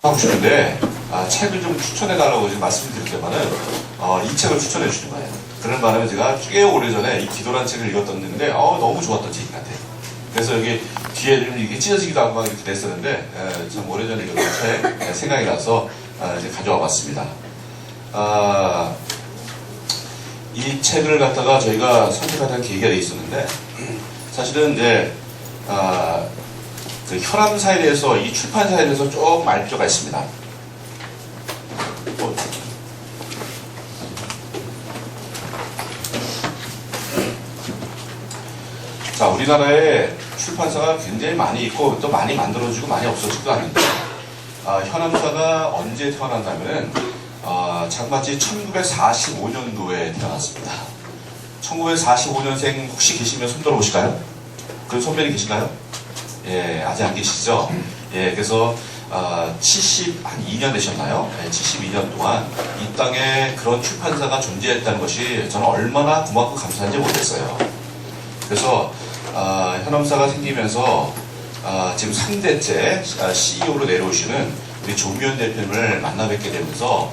하고 싶은데 책을 좀 추천해달라고 지금 말씀드릴 때만은 이 책을 추천해 주시는 거예요. 그런 바람에 제가 꽤 오래전에 이 기도란 책을 읽었었는데 너무 좋았던 책인 것 같아요. 그래서 여기 뒤에 좀 이게 찢어지기도 하고 막 이렇게 됐었는데 참 오래전에 읽었던 책 생각이 나서 이제 가져와 봤습니다. 이 책을 갖다가 저희가 선택하는 계기가 돼 있었는데 사실은 이제 그 혈암사에 대해서 이 출판사에 대해서 조금 알 필요가 있습니다. 자, 우리나라에 출판사가 굉장히 많이 있고 또 많이 만들어지고 많이 없어지지도 않는데 현암사가 언제 태어났냐면은 장마치 1945년도에 태어났습니다. 1945년생 혹시 계시면 손 들어보실까요? 그 선배님 계신가요? 예, 아직 안 계시죠? 예, 그래서 72년 되셨나요? 네, 72년 동안 이 땅에 그런 출판사가 존재했다는 것이 저는 얼마나 고맙고 감사한지 모르겠어요. 그래서 현암사가 생기면서 지금 3대째 CEO로 내려오시는 우리 조미연 대표님을 만나 뵙게 되면서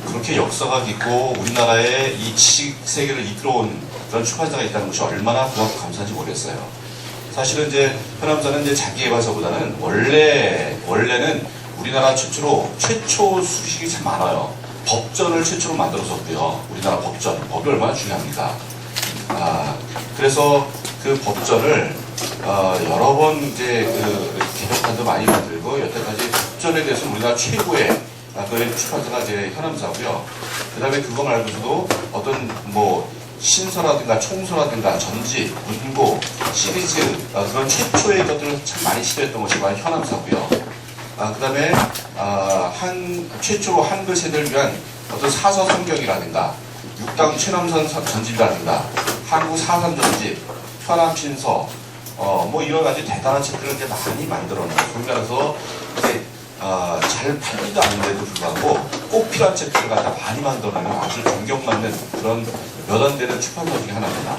그렇게 역사가 깊고 우리나라의 이 지식 세계를 이끌어온 그런 출판사가 있다는 것이 얼마나 고맙고 감사한지 모르겠어요. 사실은 이제 현암사는 이제 자기 개발서보다는 원래는 우리나라 최초 수식이 참 많아요. 법전을 최초로 만들었었고요. 우리나라 법이 얼마나 중요합니까? 그래서 그 법전을 여러 번 이제 그 개정판도 많이 만들고 여태까지 법전에 대해서 우리나라 최고의 그 출판사가 이제 현암사고요. 그 다음에 그거 말고서도 어떤 뭐 신서라든가 총서라든가 전지, 문고, 시리즈 그런 최초의 것들을 참 많이 시도했던 것이 바로 현암사고요. 그 다음에 최초로 한글 세대를 위한 어떤 사서 성경이라든가 육당 최남선 전집이라든가 한국 사선 전집, 현암신서 뭐 이런 아주 대단한 책들을 이제 많이 만들어놓은 소위 말해서 이제 잘 팔리지도 않는데도 불구하고 꼭 필요한 책들을 갖다 많이 만들어내는 아주 존경받는 그런 몇 안 되는 출판사 중에 하나입니다.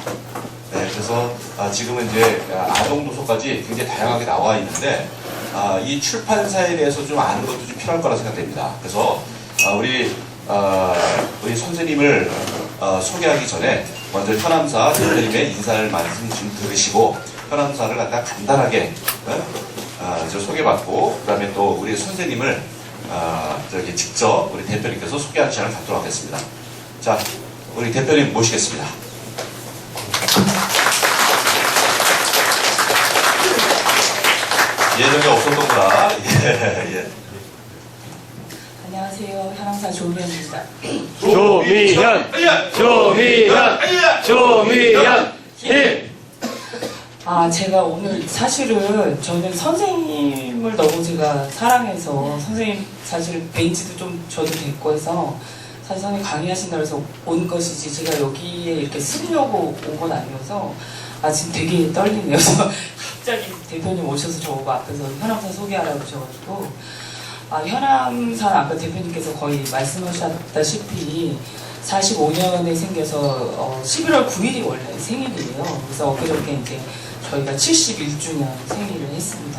네, 그래서 지금은 이제 아동도서까지 굉장히 다양하게 나와 있는데 이 출판사에 대해서 좀 아는 것도 좀 필요할 거라 생각됩니다. 그래서 우리 선생님을 소개하기 전에 먼저 현암사 대표님의 인사를 말씀 좀 들으시고 현암사를 갖다 간단하게 소개받고 그 다음에 또 우리 선생님을 저기 직접 우리 대표님께서 소개하는 시간을 갖도록 하겠습니다. 자, 우리 대표님 모시겠습니다. 예전에 없었던 거라. 예. 안녕하세요. 현암사 조미연입니다. 조미연 힘! 제가 오늘 사실은 저는 선생님을 너무 제가 사랑해서 선생님 사실 뵌지도 좀 저도 됐고 해서 사실 선생님 강의하신다고 해서 온 것이지 제가 여기에 이렇게 쓰려고 온 건 아니어서 지금 되게 떨리네요. 그래서 갑자기 대표님 오셔서 저 앞에서 현암사 소개하라고 하셔가지고 현암사는 아까 대표님께서 거의 말씀하셨다시피 45년에 생겨서 11월 9일이 원래 생일이에요. 그래서 엊그저께 이제 저희가 71주년 생일을 했습니다.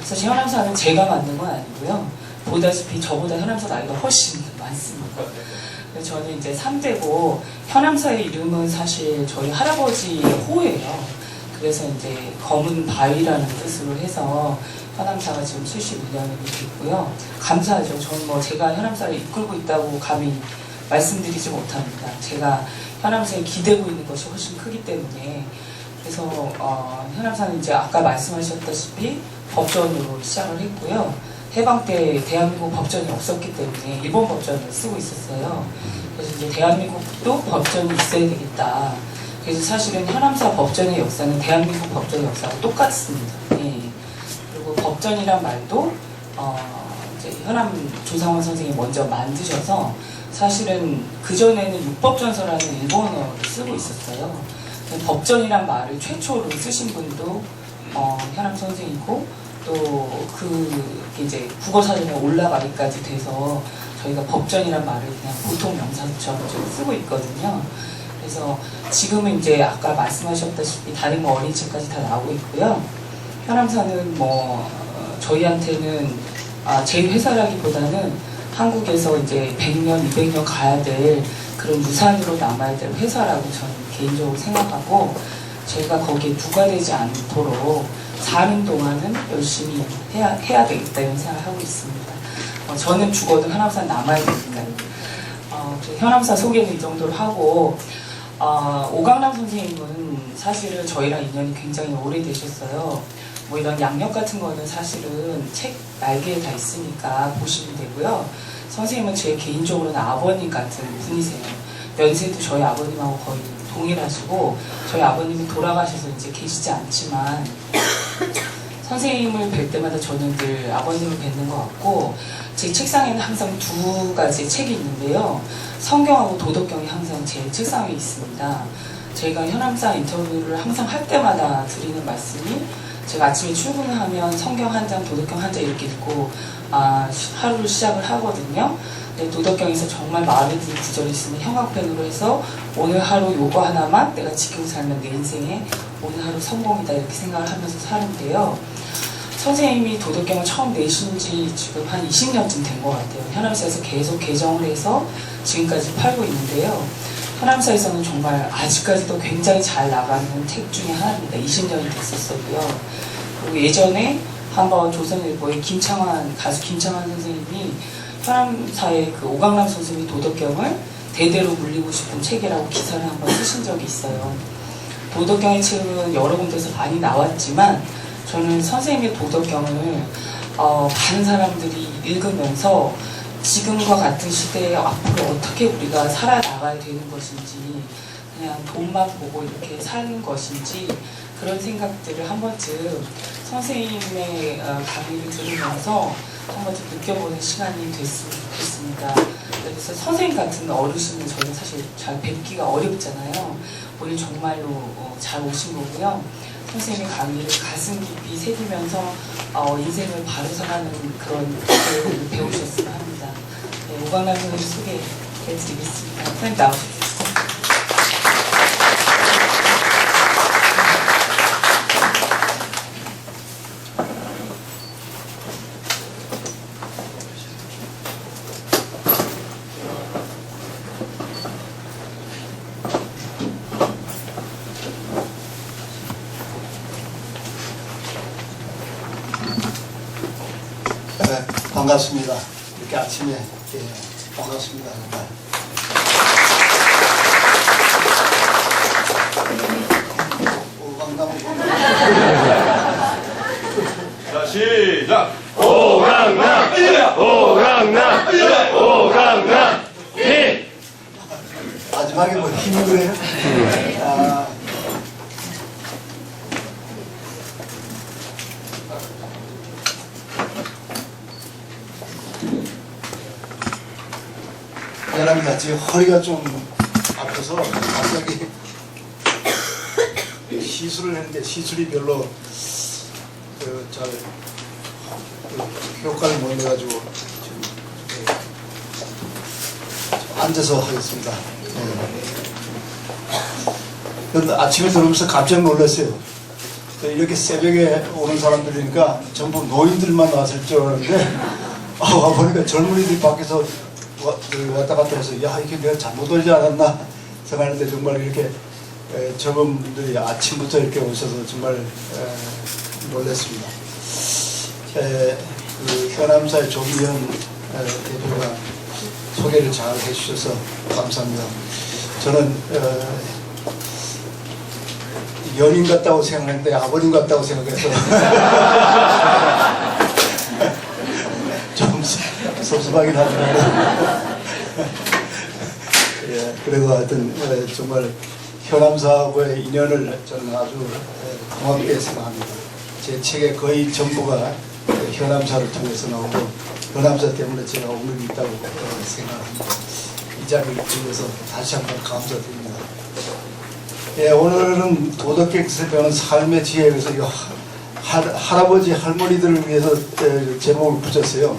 사실 현암사는 제가 만든 건 아니고요. 보다시피 저보다 현암사 나이가 훨씬 많습니다. 그래서 저는 이제 3대고 현암사의 이름은 사실 저희 할아버지의 호예요. 그래서 이제 검은 바위라는 뜻으로 해서 현암사가 지금 71년이 됐고요. 감사하죠. 저는 뭐 제가 현암사를 이끌고 있다고 감히 말씀드리지 못합니다. 제가 현암사에 기대고 있는 것이 훨씬 크기 때문에 그래서 현암사는 이제 아까 말씀하셨다시피 법전으로 시작을 했고요. 해방 때 대한민국 법전이 없었기 때문에 일본 법전을 쓰고 있었어요. 그래서 이제 대한민국도 법전이 있어야 되겠다. 그래서 사실은 현암사 법전의 역사는 대한민국 법전의 역사와 똑같습니다. 예. 그리고 법전이란 말도 이제 현암 조상원 선생님이 먼저 만드셔서 사실은 그전에는 육법전서라는 일본어를 쓰고 있었어요. 법전이란 말을 최초로 쓰신 분도 현암 선생이고 또 이제 국어사전에 올라가기까지 돼서 저희가 법전이란 말을 그냥 보통 명사처럼 좀 쓰고 있거든요. 그래서 지금은 이제 아까 말씀하셨다시피 다른 어린이책까지 다 나오고 있고요. 현암사는 뭐 저희한테는 제 회사라기보다는 한국에서 이제 100년, 200년 가야 될 그런 유산으로 남아야 될 회사라고 저는 개인적으로 생각하고 제가 거기에 부과되지 않도록 사는 동안은 열심히 해야 되겠다 이런 생각을 하고 있습니다. 저는 죽어도 현암사 남아야 되니까요. 현암사 소개는 이 정도로 하고 오강남 선생님은 사실은 저희랑 인연이 굉장히 오래되셨어요. 뭐 이런 양력 같은 거는 사실은 책 날개에 다 있으니까 보시면 되고요. 선생님은 제 개인적으로는 아버님 같은 분이세요. 연세도 저희 아버님하고 거의 동일하시고 저희 아버님이 돌아가셔서 이제 계시지 않지만 선생님을 뵐 때마다 저는 늘 아버님을 뵙는 것 같고 제 책상에는 항상 두 가지 책이 있는데요. 성경하고 도덕경이 항상 제 책상에 있습니다. 저희가 현암사 인터뷰를 항상 할 때마다 드리는 말씀이 제가 아침에 출근을 하면 성경 한 장, 도덕경 한 장 이렇게 읽고 하루를 시작을 하거든요. 근데 도덕경에서 정말 마음에 드는 구절이 있으면 형광펜으로 해서 오늘 하루 요거 하나만 내가 지키고 살면 내 인생에 오늘 하루 성공이다 이렇게 생각을 하면서 사는데요. 선생님이 도덕경을 처음 내신 지 지금 한 20년쯤 된 것 같아요. 현암사에서 계속 개정을 해서 지금까지 팔고 있는데요. 현암사에서는 정말 아직까지도 굉장히 잘 나가는 책 중에 하나입니다. 20년이 됐었어요. 그리고 예전에 한번 조선일보의 가수 김창완 선생님이 현암사의 그 오강남 선생님이 도덕경을 대대로 물리고 싶은 책이라고 기사를 한번 쓰신 적이 있어요. 도덕경의 책은 여러 군데서 많이 나왔지만 저는 선생님의 도덕경을 많은 사람들이 읽으면서 지금과 같은 시대에 앞으로 어떻게 우리가 살아나가야 되는 것인지 그냥 돈만 보고 이렇게 사는 것인지 그런 생각들을 한 번쯤 선생님의 강의를 들으면서 한 번쯤 느껴보는 시간이 됐으면 좋겠습니다. 그래서 선생님 같은 어르신은 저는 사실 잘 뵙기가 어렵잖아요. 오늘 정말로 잘 오신 거고요. 선생님의 강의를 가슴 깊이 새기면서 인생을 바로 살아가는 그런 것을 배우셨으면 합니다. 네, 오강남 선생님 소개해드리겠습니다. 선생님 나오십시오. 네, 반갑습니다. 이렇게 아침에 반갑습니다. 자, 시작! 오강남 오강남 오강남 힘. 마지막에 뭐 힘으로 해요? 미안합니다. 지금 허리가 좀 아파서 갑자기 시술을 했는데 시술이 별로 잘 효과를 못 내가지고 지금 앉아서 하겠습니다. 그런데 아침에 들어오면서 깜짝 놀랐어요. 이렇게 새벽에 오는 사람들이니까 전부 노인들만 왔을 줄 알았는데 와보니까 젊은이들이 밖에서 왔다 갔다 해서 야 이게 내가 잘못 오지 않았나 생각하는데 정말 이렇게 젊은 분들이 아침부터 이렇게 오셔서 정말 놀랐습니다. 그 현암사의 조기현 대표가 소개를 잘 해주셔서 감사합니다. 저는 연인 같다고 생각했는데 아버님 같다고 생각해서 좀 섭섭하긴 하지만 예, 그래도 하여튼 정말 현암사하고의 인연을 저는 아주 고맙게 생각합니다. 제 책의 거의 전부가 현암사를 통해서 나오고 현암사 때문에 제가 오늘 있다고 생각합니다. 이 자리를 빌려서 다시 한번 감사드립니다. 예, 오늘은 도덕경에서 배우는 삶의 지혜에 대해서 할아버지 할머니들을 위해서 제목을 붙였어요.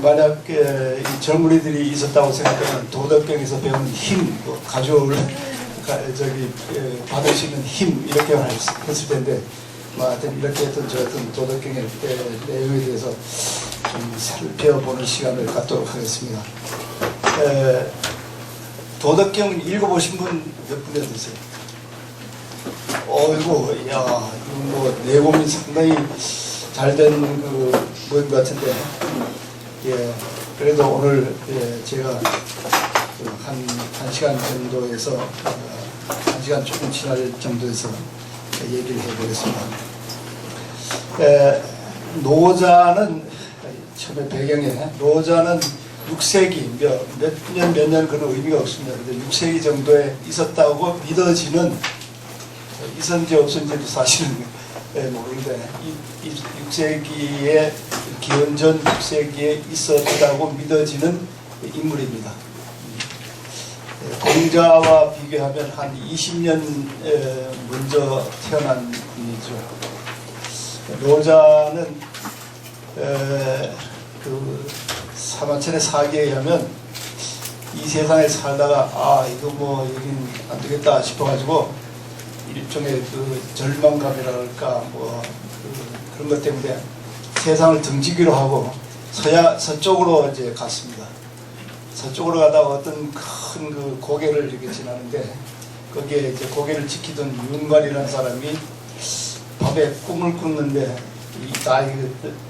만약 이 젊은이들이 있었다고 생각하면 도덕경에서 배우는 힘, 가져올 받을 수 있는 힘 이렇게 했을 텐데 하여튼 이렇게 했던 저 어떤 도덕경의 내용에 대해서 좀 살펴보는 시간을 갖도록 하겠습니다. 도덕경 읽어보신 분 몇 분이 되세요? 어이구, 야, 이거 뭐 내용이 상당히 잘된 그 모임 같은데, 예, 그래도 오늘 제가 한 시간 정도에서 한 시간 조금 지날 정도에서 얘기를 해보겠습니다. 노자는 처음에 배경에 노자는 6세기 몇 년 그런 의미가 없습니다. 근데 6세기 정도에 있었다고 믿어지는 있었는지 없었는지도 사실은 모르는데 이 6세기에 기원전 6세기에 있었다고 믿어지는 인물입니다. 공자와 비교하면 한 20년 먼저 태어난 분이죠. 노자는 그 사마천의 사기에 의하면 이 세상에 살다가 이거 뭐 여긴 안 되겠다 싶어가지고 일종의 그 절망감이랄까 뭐 그런 것 때문에 세상을 등지기로 하고 서쪽으로 이제 갔습니다. 서쪽으로 가다가 어떤 큰 그 고개를 이렇게 지나는데 거기에 이제 고개를 지키던 윤관이라는 사람이 밤에 꿈을 꿨는데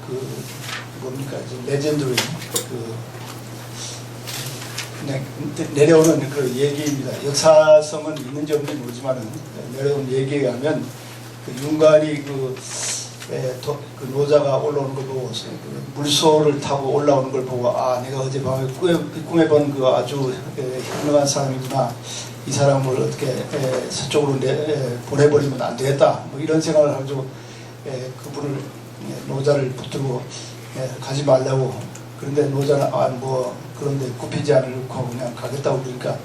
그 뭡니까 레전드로 그냥 내려오는 그 얘기입니다. 역사성은 있는지 없는지 모르지만은 내려온 얘기에 의하면 그 윤관이 그 노자가 올라오는 걸 보고 그 물소를 타고 올라오는 걸 보고 내가 어젯밤에 꿈에 본 그 아주 현명한 사람이구나. 이 사람을 어떻게 서쪽으로 보내버리면 안 되겠다. 뭐 이런 생각을 가지고 그분을 노자를 붙들고 가지 말라고. 그런데 노자는 뭐 그런데 굽히지 않고 그냥 가겠다고 그러니까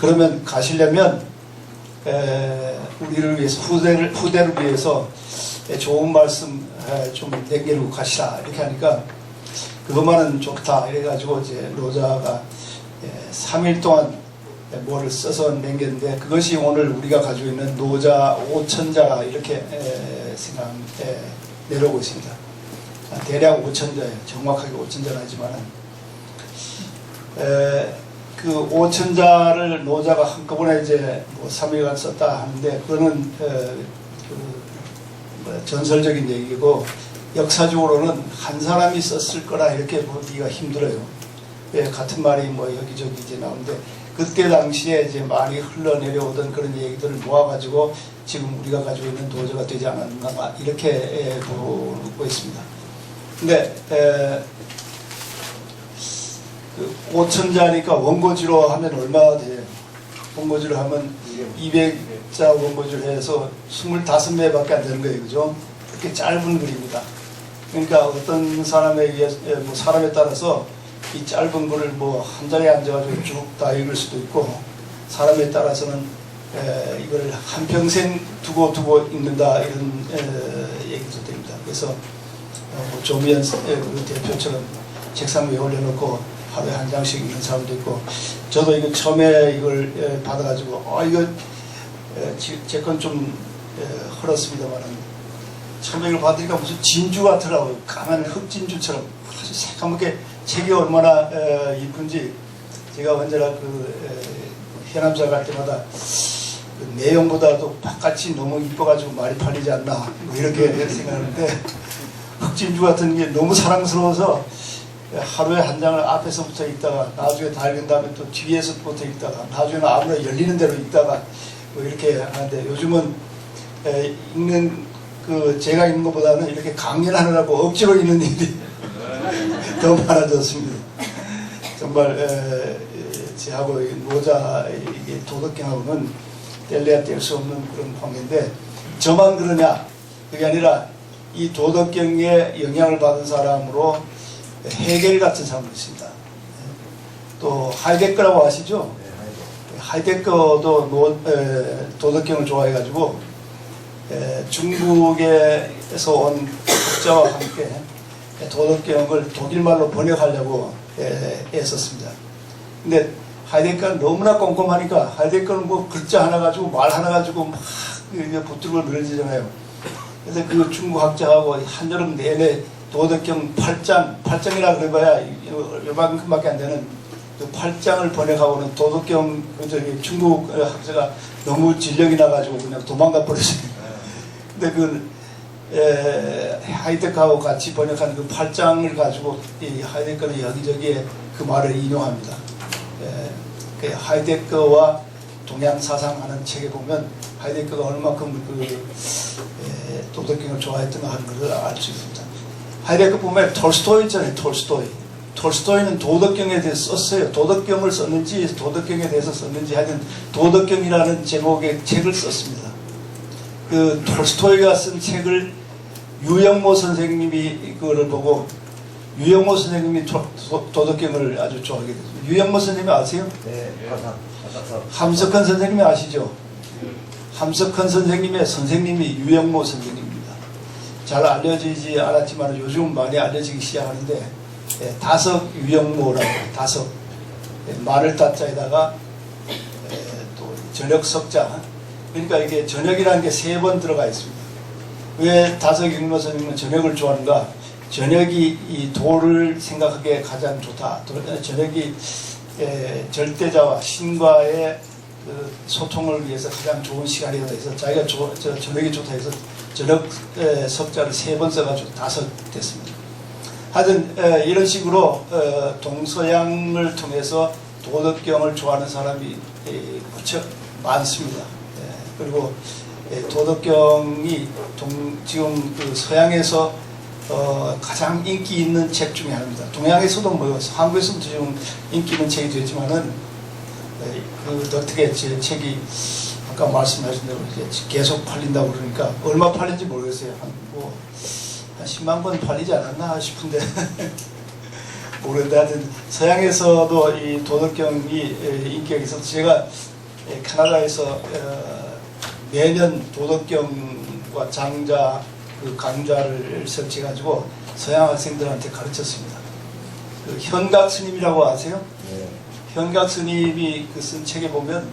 그러면 가시려면 우리를 위해서 후대를 위해서 좋은 말씀 좀 남겨놓고 가시라 이렇게 하니까 그것만은 좋다 이래가지고 이제 노자가 3일 동안 뭐를 써서 남겼는데 그것이 오늘 우리가 가지고 있는 노자 5천자가 이렇게 내려오고 있습니다. 대략 5천자예요. 정확하게 5천자는 하지만은 그 5천자를 노자가 한꺼번에 이제 뭐 3일간 썼다 하는데 그거는 전설적인 얘기고 역사적으로는 한 사람이 썼을 거라 이렇게 보기가 힘들어요. 왜 같은 말이 뭐 여기저기 이제 나오는데 그때 당시에 이제 많이 흘러내려오던 그런 얘기들을 모아가지고 지금 우리가 가지고 있는 도저가 되지 않았나 이렇게 보고 있습니다. 근데 그 5천자니까 원고지로 하면 얼마나 돼요? 원고지로 하면 200자 원고지로 해서 25매밖에 안 되는 거예요. 그죠? 그렇게 짧은 글입니다. 그러니까 어떤 사람에 의해, 뭐 사람에 따라서 이 짧은 글을 뭐 한 자리에 앉아가지고 쭉 다 읽을 수도 있고 사람에 따라서는 이걸 한평생 두고 읽는다 이런 얘기도 됩니다. 그래서 뭐 조미연 그 대표처럼 책상 위에 올려놓고 하루에 한 장씩 읽는 사람도 있고 저도 이거 처음에 이걸 받아가지고 이거 제 건 좀 흘렀습니다만은 처음에 이걸 받으니까 무슨 진주 같더라고요. 까만 흑진주처럼 아주 새까맣게 책이 얼마나 이쁜지 제가 언제나 해남사 갈 때마다 그 내용보다도 바깥이 너무 이뻐가지고 말이 팔리지 않나 뭐 이렇게 생각하는데 흑진주 같은 게 너무 사랑스러워서 하루에 한 장을 앞에서부터 읽다가 나중에 다 읽은 다음에 또 뒤에서부터 읽다가 나중에는 아무나 열리는 대로 읽다가 뭐 이렇게 하는데 요즘은 읽는 제가 읽는 것보다는 이렇게 강연하느라고 억지로 읽는 일이 더 많아졌습니다. 정말 저하고 노자 도덕경하고는 뗄래야 뗄 수 없는 그런 관계인데 저만 그러냐? 그게 아니라 이 도덕경에 영향을 받은 사람으로 헤겔 같은 사람도 있습니다. 또 하이데거라고 아시죠? 하이데거도 도덕경을 좋아해가지고 중국에서 온 학자와 함께 도덕경을 독일말로 번역하려고 애썼습니다. 근데 하이데거는 너무나 꼼꼼하니까 하이데거는 뭐 글자 하나 가지고 말 하나 가지고 막 붙들고 늘어지잖아요. 그래서 그 중국 학자하고 한여름 내내 도덕경 8장이라 그래봐야 요만큼밖에 안 되는 그 8장을 번역하고는 도덕경 그 저기 중국 학자가 너무 진력이 나가지고 그냥 도망가 버렸어요. 근데 그 하이데크하고 같이 번역한 그 8장을 가지고 이 하이데크는 여기저기에 그 말을 인용합니다. 그 하이데크와 동양 사상하는 책에 보면 하이데크가 얼마큼 그 도덕경을 좋아했던가 하는 것을 알 수 있습니다. 하이데크 보면 톨스토이 있잖아요. 톨스토이는 도덕경에 대해서 썼어요. 도덕경을 썼는지 도덕경에 대해서 썼는지 하여튼 도덕경이라는 제목의 책을 썼습니다. 그 톨스토이가 쓴 책을 유영모 선생님이 그거를 보고 유영모 선생님이 도덕경을 아주 좋아하게 됐습니다. 유영모 선생님 아세요? 네, 함석헌 선생님이 아시죠? 함석헌 선생님의 선생님이 유영모 선생님입니다. 잘 알려지지 않았지만 요즘 많이 알려지기 시작하는데 다석 유영모라고 다석 말을 따자에다가 또 저녁 석자 그러니까 이게 저녁이라는 게 3번 들어가 있습니다. 왜 다석 유영모 선생님은 저녁을 좋아하는가? 저녁이 이 도를 생각하기에 가장 좋다. 저녁이 절대자와 신과의 그 소통을 위해서 가장 좋은 시간이다 해서 자기가 저녁이 좋다 해서 저녁 석자를 3번 써가지고 다석 됐습니다. 하여튼 이런 식으로 동서양을 통해서 도덕경을 좋아하는 사람이 무척 많습니다. 그리고 도덕경이 지금 그 서양에서 가장 인기 있는 책 중에 하나입니다. 동양에서도 뭐 한국에서도 지금 인기 있는 책이 되지만은 그 어떻게 제 책이 아까 말씀하신 대로 이제 계속 팔린다고 그러니까 얼마 팔린지 모르겠어요. 한 10만 권 팔리지 않았나 싶은데 모르겠는데 하여튼 서양에서도 이 도덕경이 인기가 있어서 제가 캐나다에서 매년 도덕경과 장자 그 강좌를 설치해가지고 서양 학생들한테 가르쳤습니다. 그 현각 스님이라고 아세요? 네. 현각 스님이 그 쓴 책에 보면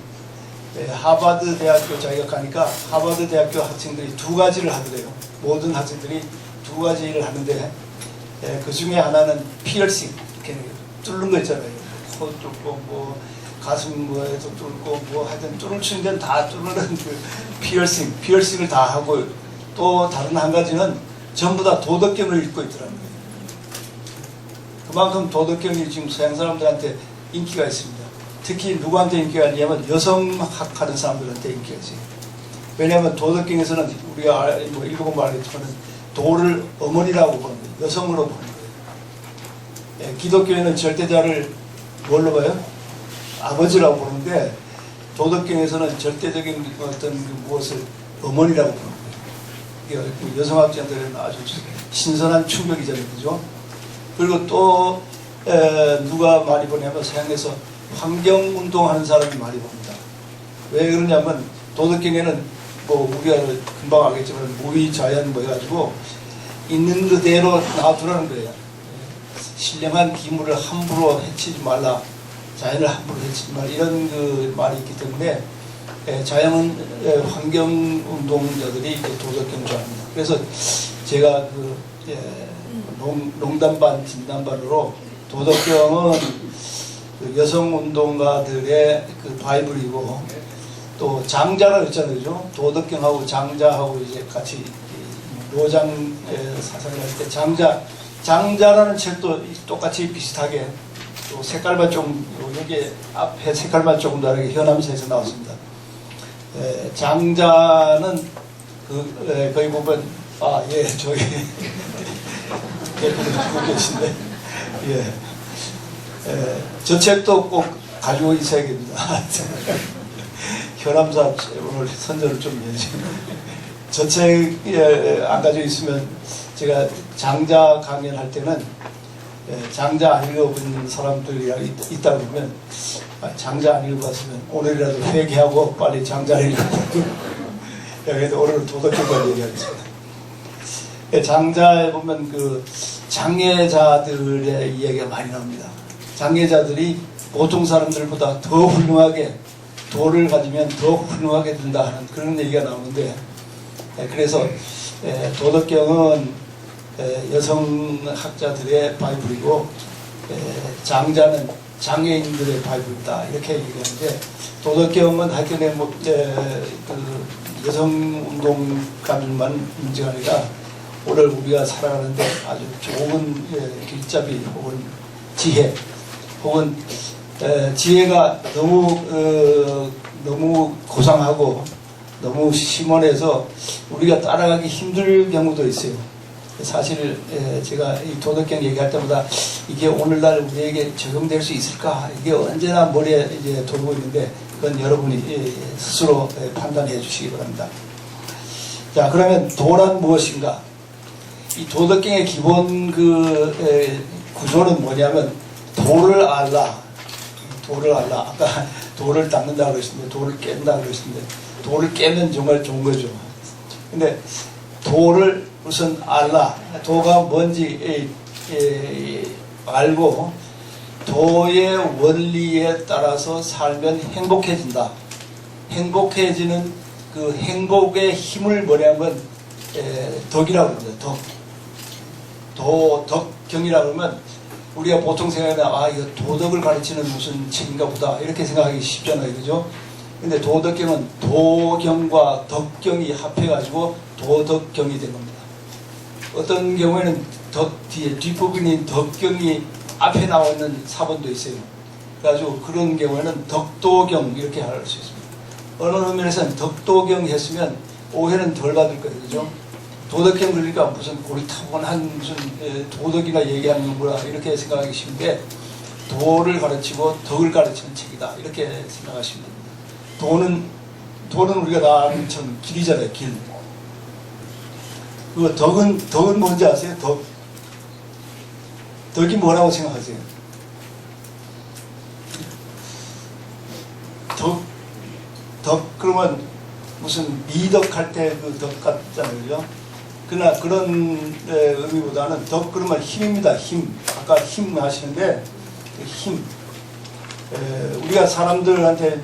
하버드 대학교 자기가 가니까 하버드 대학교 학생들이 2가지를 하더래요. 모든 학생들이 2가지를 하는데 그 중에 하나는 피어싱 이렇게 뚫는 거 있잖아요. 코 뚫고 뭐 가슴 뭐에도 뚫고 뭐 하여튼 뚫을 수 있는 데는 다 뚫는 그 피어싱을 다 하고 또 다른 한 가지는 전부 다 도덕경을 읽고 있더라는 거예요. 그만큼 도덕경이 지금 서양 사람들한테 인기가 있습니다. 특히 누구한테 인기가 있냐면 여성학 하는 사람들한테 인기가 있어요. 왜냐하면 도덕경에서는 우리가 뭐 읽어보면 알겠지만 도를 어머니라고 보는 거예요. 여성으로 보는 거예요. 기독교에는 절대자를 뭘로 봐요? 아버지라고 보는데 도덕경에서는 절대적인 어떤 무엇을 어머니라고 보는 거예요. 여성학자들은 아주 신선한 충격이잖아요. 그죠? 그리고 또 누가 많이 보냐면 서양에서 환경운동하는 사람이 많이 봅니다. 왜 그러냐면 도덕경에는 뭐 우리가 금방 알겠지만 무의자연 뭐 해가지고 있는 그대로 놔두라는 거예요. 신령한 기물을 함부로 해치지 말라. 자연을 함부로 해치지 말라. 이런 그 말이 있기 때문에 자연은 환경운동자들이 도덕경 좋아합니다. 그래서 제가 그 농담 반 진담반으로 도덕경은 그 여성운동가들의 그 바이블이고 또 장자라 했잖아요. 그죠? 도덕경하고 장자하고 이제 같이 노장 사상을 할 때 장자라는 책도 똑같이 비슷하게 또 색깔만 좀 여기 앞에 색깔만 조금 다르게 현암사에서 나왔습니다. 장자는 거기 보면 저기 대표님 듣고 계신데 저 책도 꼭 가지고 있어야겠습니다. 현암사 오늘 선전을 좀 해주세요. 저 책 안 가지고 있으면 제가 장자 강연할 때는 장자 안 읽어본 사람들이 있다 그러면 장자 안 읽어봤으면 오늘이라도 회개하고 빨리 장자를 읽어보고 그래도 오늘은 도덕경만 얘기하겠습니다. 장자에 보면 그 장애자들의 이야기가 많이 나옵니다. 장애자들이 보통 사람들보다 더 훌륭하게 도를 가지면 더 훌륭하게 된다 하는 그런 얘기가 나오는데 그래서 도덕경은 여성학자들의 바이블이고 장자는 장애인들의 바이블이다 이렇게 얘기하는데 도덕경은 하여튼에 그 여성운동가들만 문제가 아니라 오늘 우리가 살아가는데 아주 좋은 길잡이 혹은 지혜 혹은 지혜가 너무 고상하고 너무 심원해서 우리가 따라가기 힘들 경우도 있어요. 사실 제가 이 도덕경 얘기할 때마다 이게 오늘날 우리에게 적용될 수 있을까 이게 언제나 머리에 이제 돌고 있는데 그건 여러분이 스스로 판단해 주시기 바랍니다. 자, 그러면 도란 무엇인가? 이 도덕경의 기본 구조는 뭐냐면 도를 알라. 아까 도를 닦는다 그러셨는데 도를 깬다 그러셨는데 도를 깨면 정말 좋은 거죠. 근데 도를 우선 알라. 도가 뭔지 알고 도의 원리에 따라서 살면 행복해진다. 행복해지는 그 행복의 힘을 뭐냐면 덕이라고 합니다. 덕경이라고 하면 우리가 보통 생각하면 이거 도덕을 가르치는 무슨 책인가 보다 이렇게 생각하기 쉽잖아요. 그죠? 근데 도덕경은 도경과 덕경이 합해가지고 도덕경이 된 겁니다. 어떤 경우에는 뒷부분인 덕경이 앞에 나와 있는 사본도 있어요. 그래가지고 그런 경우에는 덕도경 이렇게 할 수 있습니다. 어느 면에서는 덕도경 했으면 오해는 덜 받을 거예요. 그죠? 도덕경 그러니까 무슨 고리타분한 무슨 도덕이나 얘기하는 거구나 이렇게 생각하기 쉬운데 도를 가르치고 덕을 가르치는 책이다 이렇게 생각하시면 됩니다. 도는 우리가 다 아는 것처럼 길이잖아요. 길. 그 덕은 뭔지 아세요? 덕이 뭐라고 생각하세요? 덕 그러면 무슨 미덕할 때 그 덕 같잖아요. 그죠? 그러나 그런 의미보다는 덕 그러면 힘입니다. 힘. 아까 힘 하시는데 그 힘. 우리가 사람들한테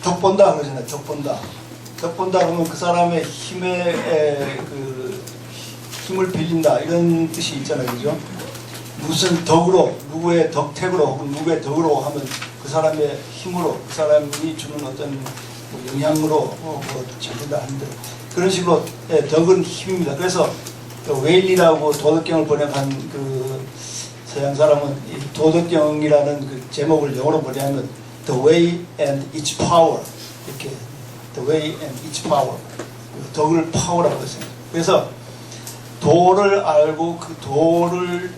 덕 본다 그러잖아요. 덕 본다. 덕 본다 그러면 그 사람의 힘을 빌린다 이런 뜻이 있잖아요. 그죠? 무슨 덕으로 누구의 덕택으로 혹은 누구의 덕으로 하면 그 사람의 힘으로 그 사람이 주는 어떤 영향으로 전된다 하는데 그런 식으로 덕은 힘입니다. 그래서 웨일리라고 도덕경을 번역한 그 서양 사람은 이 도덕경이라는 그 제목을 영어로 뭐냐면 The Way and Its Power 이렇게 The Way and Its Power 덕을 파워라고 했어요. 그래서 도를 알고 그 도를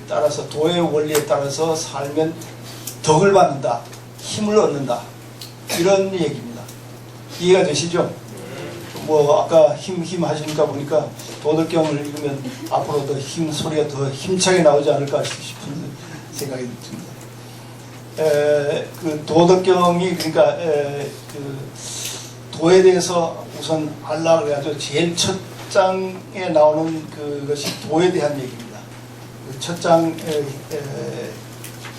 따라서 도의 원리에 따라서 살면 덕을 받는다, 힘을 얻는다 이런 얘기입니다. 이해가 되시죠? 뭐 아까 힘 하시니까 보니까 도덕경을 읽으면 앞으로 더 소리가 더 힘차게 나오지 않을까 싶은 생각이 듭니다. 그 도덕경이 그러니까 그 도에 대해서 우선 알라 그래가지고 제일 첫 장에 나오는 그것이 도에 대한 얘기입니다. 그 첫 장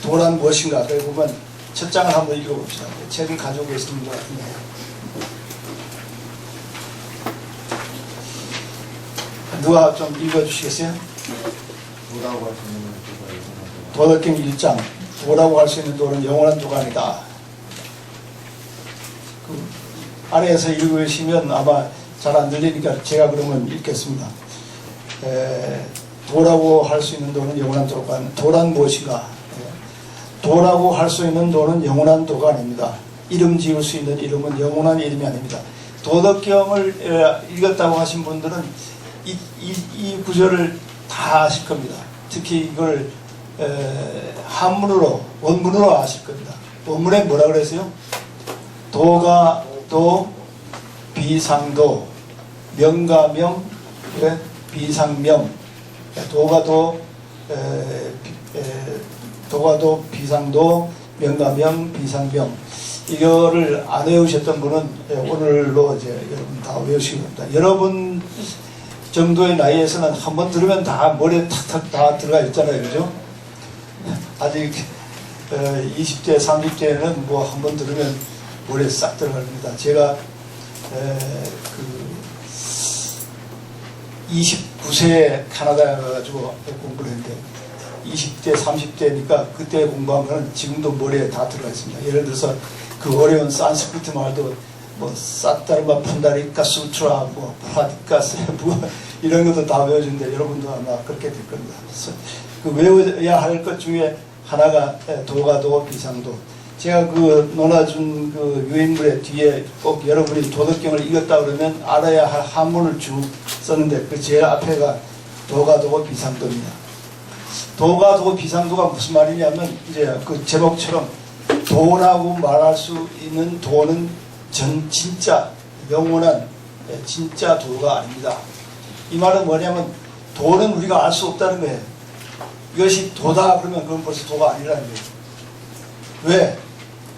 도란 무엇인가 그래 보면 첫 장을 한번 읽어봅시다. 책을 가지고 있는 것 같은데. 누가 좀 읽어주시겠어요? 도라고 할 수 있는 도덕경 1장 도라고 할 수 있는 도는 영원한 도가 아니다. 그 아래에서 읽으시면 아마 잘 안 들리니까 제가 그러면 읽겠습니다. 도라고 할 수 있는 도는 영원한 도가 아니다. 도란 무엇인가? 도라고 할 수 있는 도는 영원한 도가 아닙니다. 이름 지을 수 있는 이름은 영원한 이름이 아닙니다. 도덕경을 읽었다고 하신 분들은 이 구절을 다 아실 겁니다. 특히 이걸 한문으로 원문으로 아실 겁니다. 원문에 뭐라 그랬어요? 도가 도, 비상도, 명가 명, 비상명. 도가 도, 도가 도, 비상도, 명가 명, 비상명. 이거를 안 외우셨던 분은 오늘로 이제 여러분 다 외우시기 바랍니다. 여러분 정도의 나이에서는 한번 들으면 다 머리에 탁탁 다 들어가 있잖아요. 그죠? 아직 20대, 30대에는 뭐 한번 들으면 머리에 싹 들어갑니다. 제가 그 29세에 캐나다에 가가지고 공부를 했는데 20대, 30대니까 그때 공부한 거는 지금도 머리에 다 들어가 있습니다. 예를 들어서 그 어려운 산스크리트 말도 뭐 사타르마 푼다리카 수트라 뭐 프라디카스 뭐 이런 것도 다 외워주는데 여러분도 아마 그렇게 될 겁니다. 그래서 그 외워야 할 것 중에 하나가 도가도 비상도. 제가 그 논아준 그 유인물의 뒤에 꼭 여러분이 도덕경을 읽었다 그러면 알아야 할 한문을 쭉 썼는데 그 제일 앞에가 도가도 비상도입니다. 도가도 비상도가 무슨 말이냐면 이제 그 제목처럼 도라고 말할 수 있는 도는 진짜 영원한 진짜 도가 아닙니다. 이 말은 뭐냐면 도는 우리가 알 수 없다는 거예요. 이것이 도다 그러면 그건 벌써 도가 아니라는 거예요. 왜?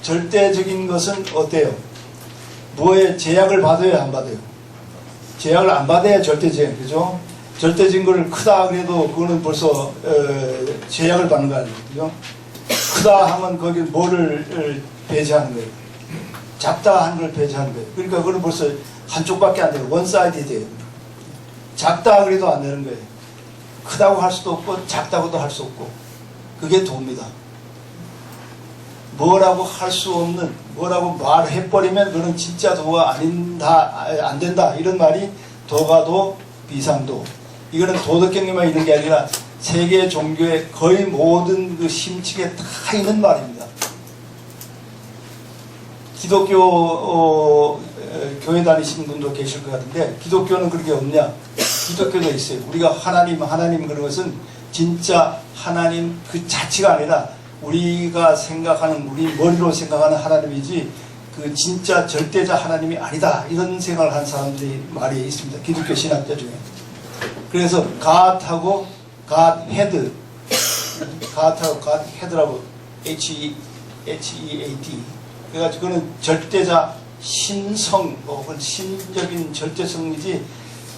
절대적인 것은 어때요? 뭐에 제약을 받아야 안 받아요? 제약을 안 받아야 절대적인 그죠? 절대적인 거를 크다 그래도 그거는 벌써 제약을 받는 거 아니에요? 그죠? 크다 하면 거기 뭐를 배제하는 거예요? 작다 하는 걸 배제하는 거예요. 그러니까 그거는 벌써 한쪽밖에 안 돼요. 원사이드돼요. 작다 그래도 안 되는 거예요. 크다고 할 수도 없고 작다고도 할 수 없고 그게 도입니다. 뭐라고 할 수 없는 뭐라고 말해버리면 그건 진짜 도가 아닌다 안 된다 이런 말이 도가도 비상도. 이거는 도덕경에만 있는 게 아니라 세계 종교의 거의 모든 그 심층에 다 있는 말입니다. 기독교 교회 다니시는 분도 계실 것 같은데 기독교는 그런 게 없냐? 기독교가 있어요. 우리가 하나님 그런 것은 진짜 하나님 그 자체가 아니라 우리가 생각하는 우리 머리로 생각하는 하나님이지 그 진짜 절대자 하나님이 아니다 이런 생각을 하는 사람들이 많이 있습니다. 기독교 신학자 중에. 그래서 God하고 Godhead God하고 Godhead라고 H-E-A-T 그래가지고 그거는 절대자 신성 혹은 신적인 절대성이지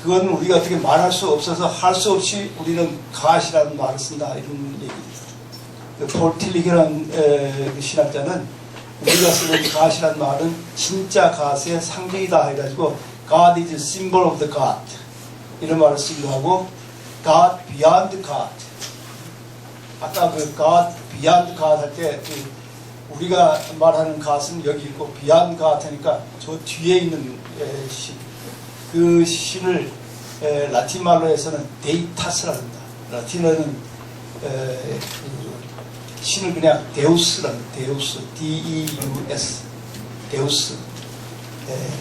그건 우리가 어떻게 말할 수 없어서 할 수 없이 우리는 God이라는 말을 쓴다 이런 얘기입니다. 폴 틸리게라는 신학자는 우리가 쓰는 God이라는 말은 진짜 God의 상징이다 해가지고 God is a symbol of the God 이런 말을 쓰기도 하고 God beyond God 아까 그 God beyond God 할 때 우리가 말하는 God은 여기 있고 beyond God 하니까 저 뒤에 있는 신 그 신을 라틴 말로 해서는 데이타스라고 합니다. 라틴어는 신을 그냥 데우스라는 데우스 D-E-U-S 데우스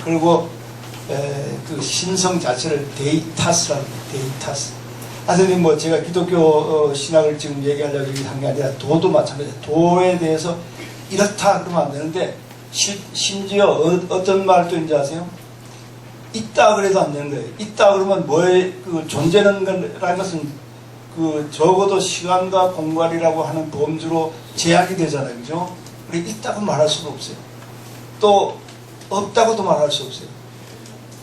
그리고 그 신성 자체를 데이타스라는 데이타스. 하여튼 뭐 제가 기독교 신학을 지금 얘기하려고 한 게 아니라 도도 마찬가지예요. 도에 대해서 이렇다 그러면 안 되는데 심지어 어떤 말도 있는지 아세요? 있다 그래도 안 되는 거예요. 있다 그러면 뭐에 그 존재는 거라는 것은 그 적어도 시간과 공간이라고 하는 범주로 제약이 되잖아요. 그죠? 우리 있다고 말할 수가 없어요. 또 없다고도 말할 수 없어요.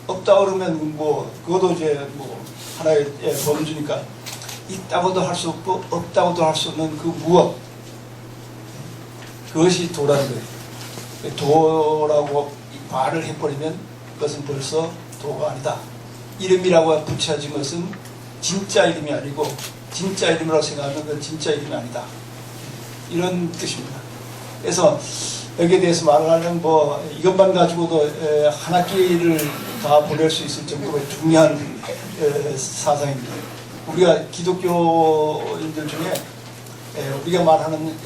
없다 그러면 뭐 그것도 이제 뭐 하나의 범주니까 있다고도 할 수 없고 없다고도 할 수 없는 그 무엇 그것이 도라는 거예요. 도라고 말을 해버리면 그것은 벌써 도가 아니다. 이름이라고 붙여진 것은 진짜 이름이 아니고 진짜 이름이라고 생각하면 그건 진짜 이름이 아니다. 이런 뜻입니다. 그래서 여기에 대해서 말을 하려면 뭐 이것만 가지고도 한 학기를 다 보낼 수 있을 정도로 중요한 사상입니다. 우리가 기독교인들 중에 우리가 말하는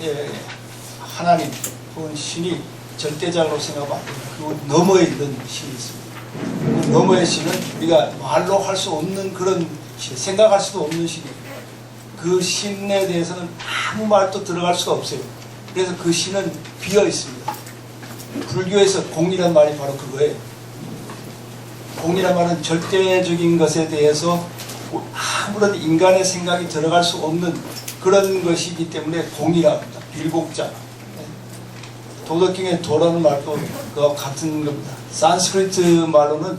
하나님 혹은 신이 절대자로 생각하면 안 됩니다. 그 너머에 있는 신이 있습니다. 그 너머의 신은 우리가 말로 할 수 없는 그런 신, 생각할 수도 없는 신이에요. 그 신에 대해서는 아무 말도 들어갈 수가 없어요. 그래서 그 신은 비어 있습니다. 불교에서 공이란 말이 바로 그거예요. 공이란 말은 절대적인 것에 대해서 아무런 인간의 생각이 들어갈 수 없는 그런 것이기 때문에 공이라고 합니다. 빌곡자. 도덕경의 도라는 말도 그와 같은 겁니다. 산스크리트 말로는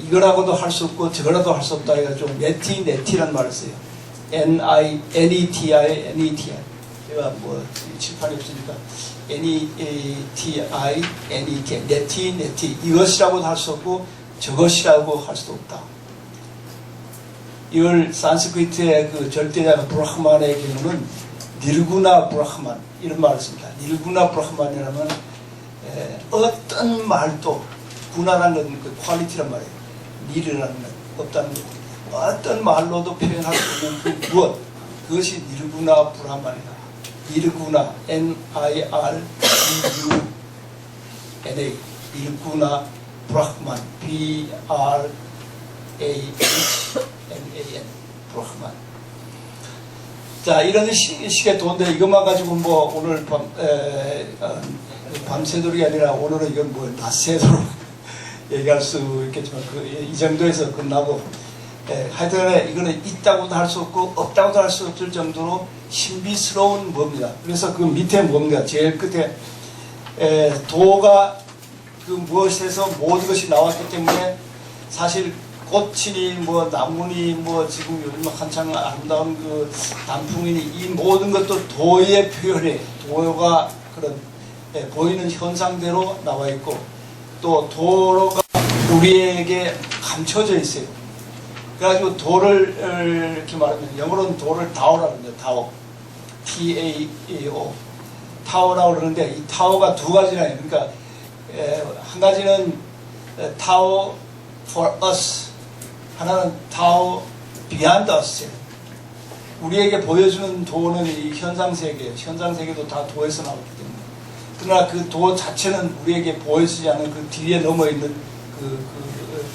이거라고도 할 수 없고 저거라도 할 수 없다 해가지고 네티라는 말을 써요. N-E-T-I 제가 뭐 칠판이 없으니까 N-E-T-I 네티 이것이라고도 할 수 없고 저것이라고 할 수도 없다. 이걸 산스크리트의 그 절대자가 브라흐만의 경우는 닐구나 브라흐만 이런 말을 씁니다. 닐구나 브라흐만이라면 어떤 말도 구나라는 건 그 퀄리티란 말이에요. 닐이라는 건 없다는 거. 어떤 말로도 표현할 수 없는 그 무엇 그것이 닐구나 브라흐만이다. 닐구나 N-I-R-G-U-N-A 닐구나 브라흐만 B-R-A-H-M-A-N 브라흐만. 자, 이런 식의 도인데 이것만 가지고 뭐 오늘 밤새도록이 아니라 오늘은 이건 뭐 낮새도록 얘기할 수 있겠지만 이 정도에서 끝나고 하여튼 이거는 있다고도 할 수 없고 없다고도 할 수 없을 정도로 신비스러운 뭡니다. 그래서 그 밑에 뭡니다. 제일 끝에 도가 그 무엇에서 모든 것이 나왔기 때문에 사실 꽃이니 뭐 나무니 뭐 지금 요즘 한창 아름다운 그 단풍이니 이 모든 것도 도의 표현에 도가 그런 보이는 현상대로 나와 있고 또 도가 우리에게 감춰져 있어요. 그래가지고 도를 이렇게 말하면 영어로는 도를 다오라고 합니다. 다오 T-A-O 타오라고 그러는데 이 타오가 두 가지나 그러니까 한 가지는 타오 for us 하나는 타오 beyond us 우리에게 보여주는 도는 이 현상세계 현상세계도 다 도에서 나왔기 때문에 그러나 그 도 자체는 우리에게 보여지지 않는 그 뒤에 넘어있는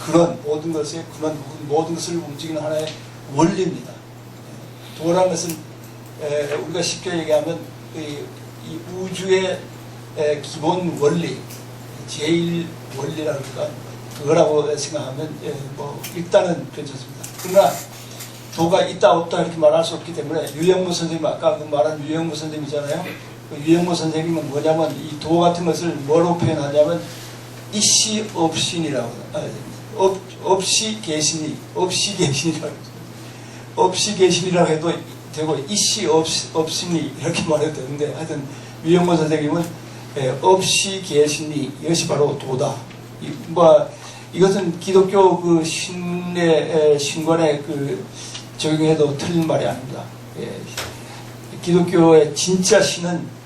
그런 모든 것의 그런 모든 것을 움직이는 하나의 원리입니다. 도라는 것은 우리가 쉽게 얘기하면 이 우주의 기본 원리 제일 원리라고 할까 그거라고 생각하면 뭐 일단은 괜찮습니다. 그러나 도가 있다 없다 이렇게 말할 수 없기 때문에 유영무 선생님 아까 그 말한 유영무 선생님이잖아요. 그 유영무 선생님은 뭐냐면 이 도 같은 것을 뭐로 표현하냐면 이씨 없신이라고 없이 계시니 없이 계시니라고 없이 계시니라고 해도 되고 이씨 없으니 이렇게 말해도 되는데 하여튼 유영무 선생님은 없이 계시니 이것이 바로 도다. 이것은 기독교 그 신관에 그 적용해도 틀린 말이 아닙니다. 기독교의 진짜 신은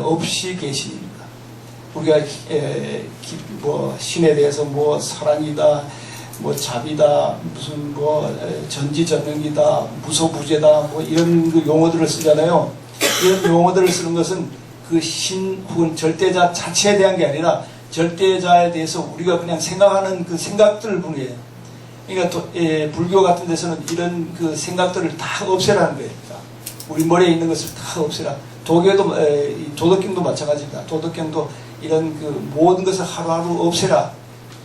없이 계신입니다. 우리가 뭐 신에 대해서 뭐 사랑이다, 뭐 자비다, 무슨 뭐 전지전능이다, 무소부재다, 뭐 이런 그 용어들을 쓰잖아요. 이런 용어들을 쓰는 것은 그 신 혹은 절대자 자체에 대한 게 아니라 절대자에 대해서 우리가 그냥 생각하는 그 생각들 뿐이에요. 그러니까 불교 같은 데서는 이런 그 생각들을 다 없애라는 거예요. 우리 머리에 있는 것을 다 없애라. 도교도 도덕경도 마찬가지입니다. 도덕경도 이런 그 모든 것을 하루하루 없애라.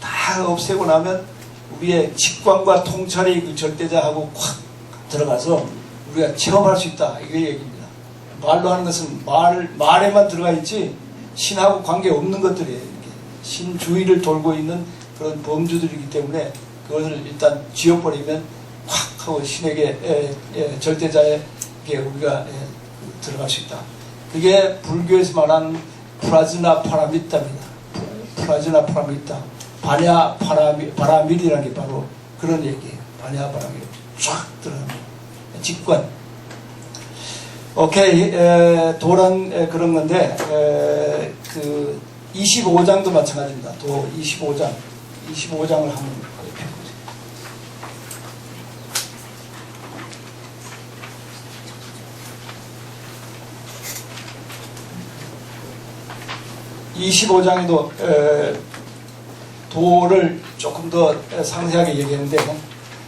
다 없애고 나면 우리의 직관과 통찰이 그 절대자하고 콱 들어가서 우리가 체험할 수 있다. 이게 얘기입니다. 말로 하는 것은 말에만 들어가 있지 신하고 관계 없는 것들이에요. 이렇게 신 주위를 돌고 있는 그런 범주들이기 때문에 그것을 일단 지워버리면 콱 하고 신에게 절대자에게 우리가 들어갈 수 있다. 그게 불교에서 말하는 프라즈나 파라미타입니다. 프라즈나 파라미타. 바냐 바라밀이라는 게 바로 그런 얘기예요. 바냐 바라밀. 쫙 들어갑니다. 직관. 오케이. 도란 그런 건데, 그 25장도 마찬가지입니다. 도 25장. 25장을 한번 펴보세요. 25장에도 도를 조금 더 상세하게 얘기했는데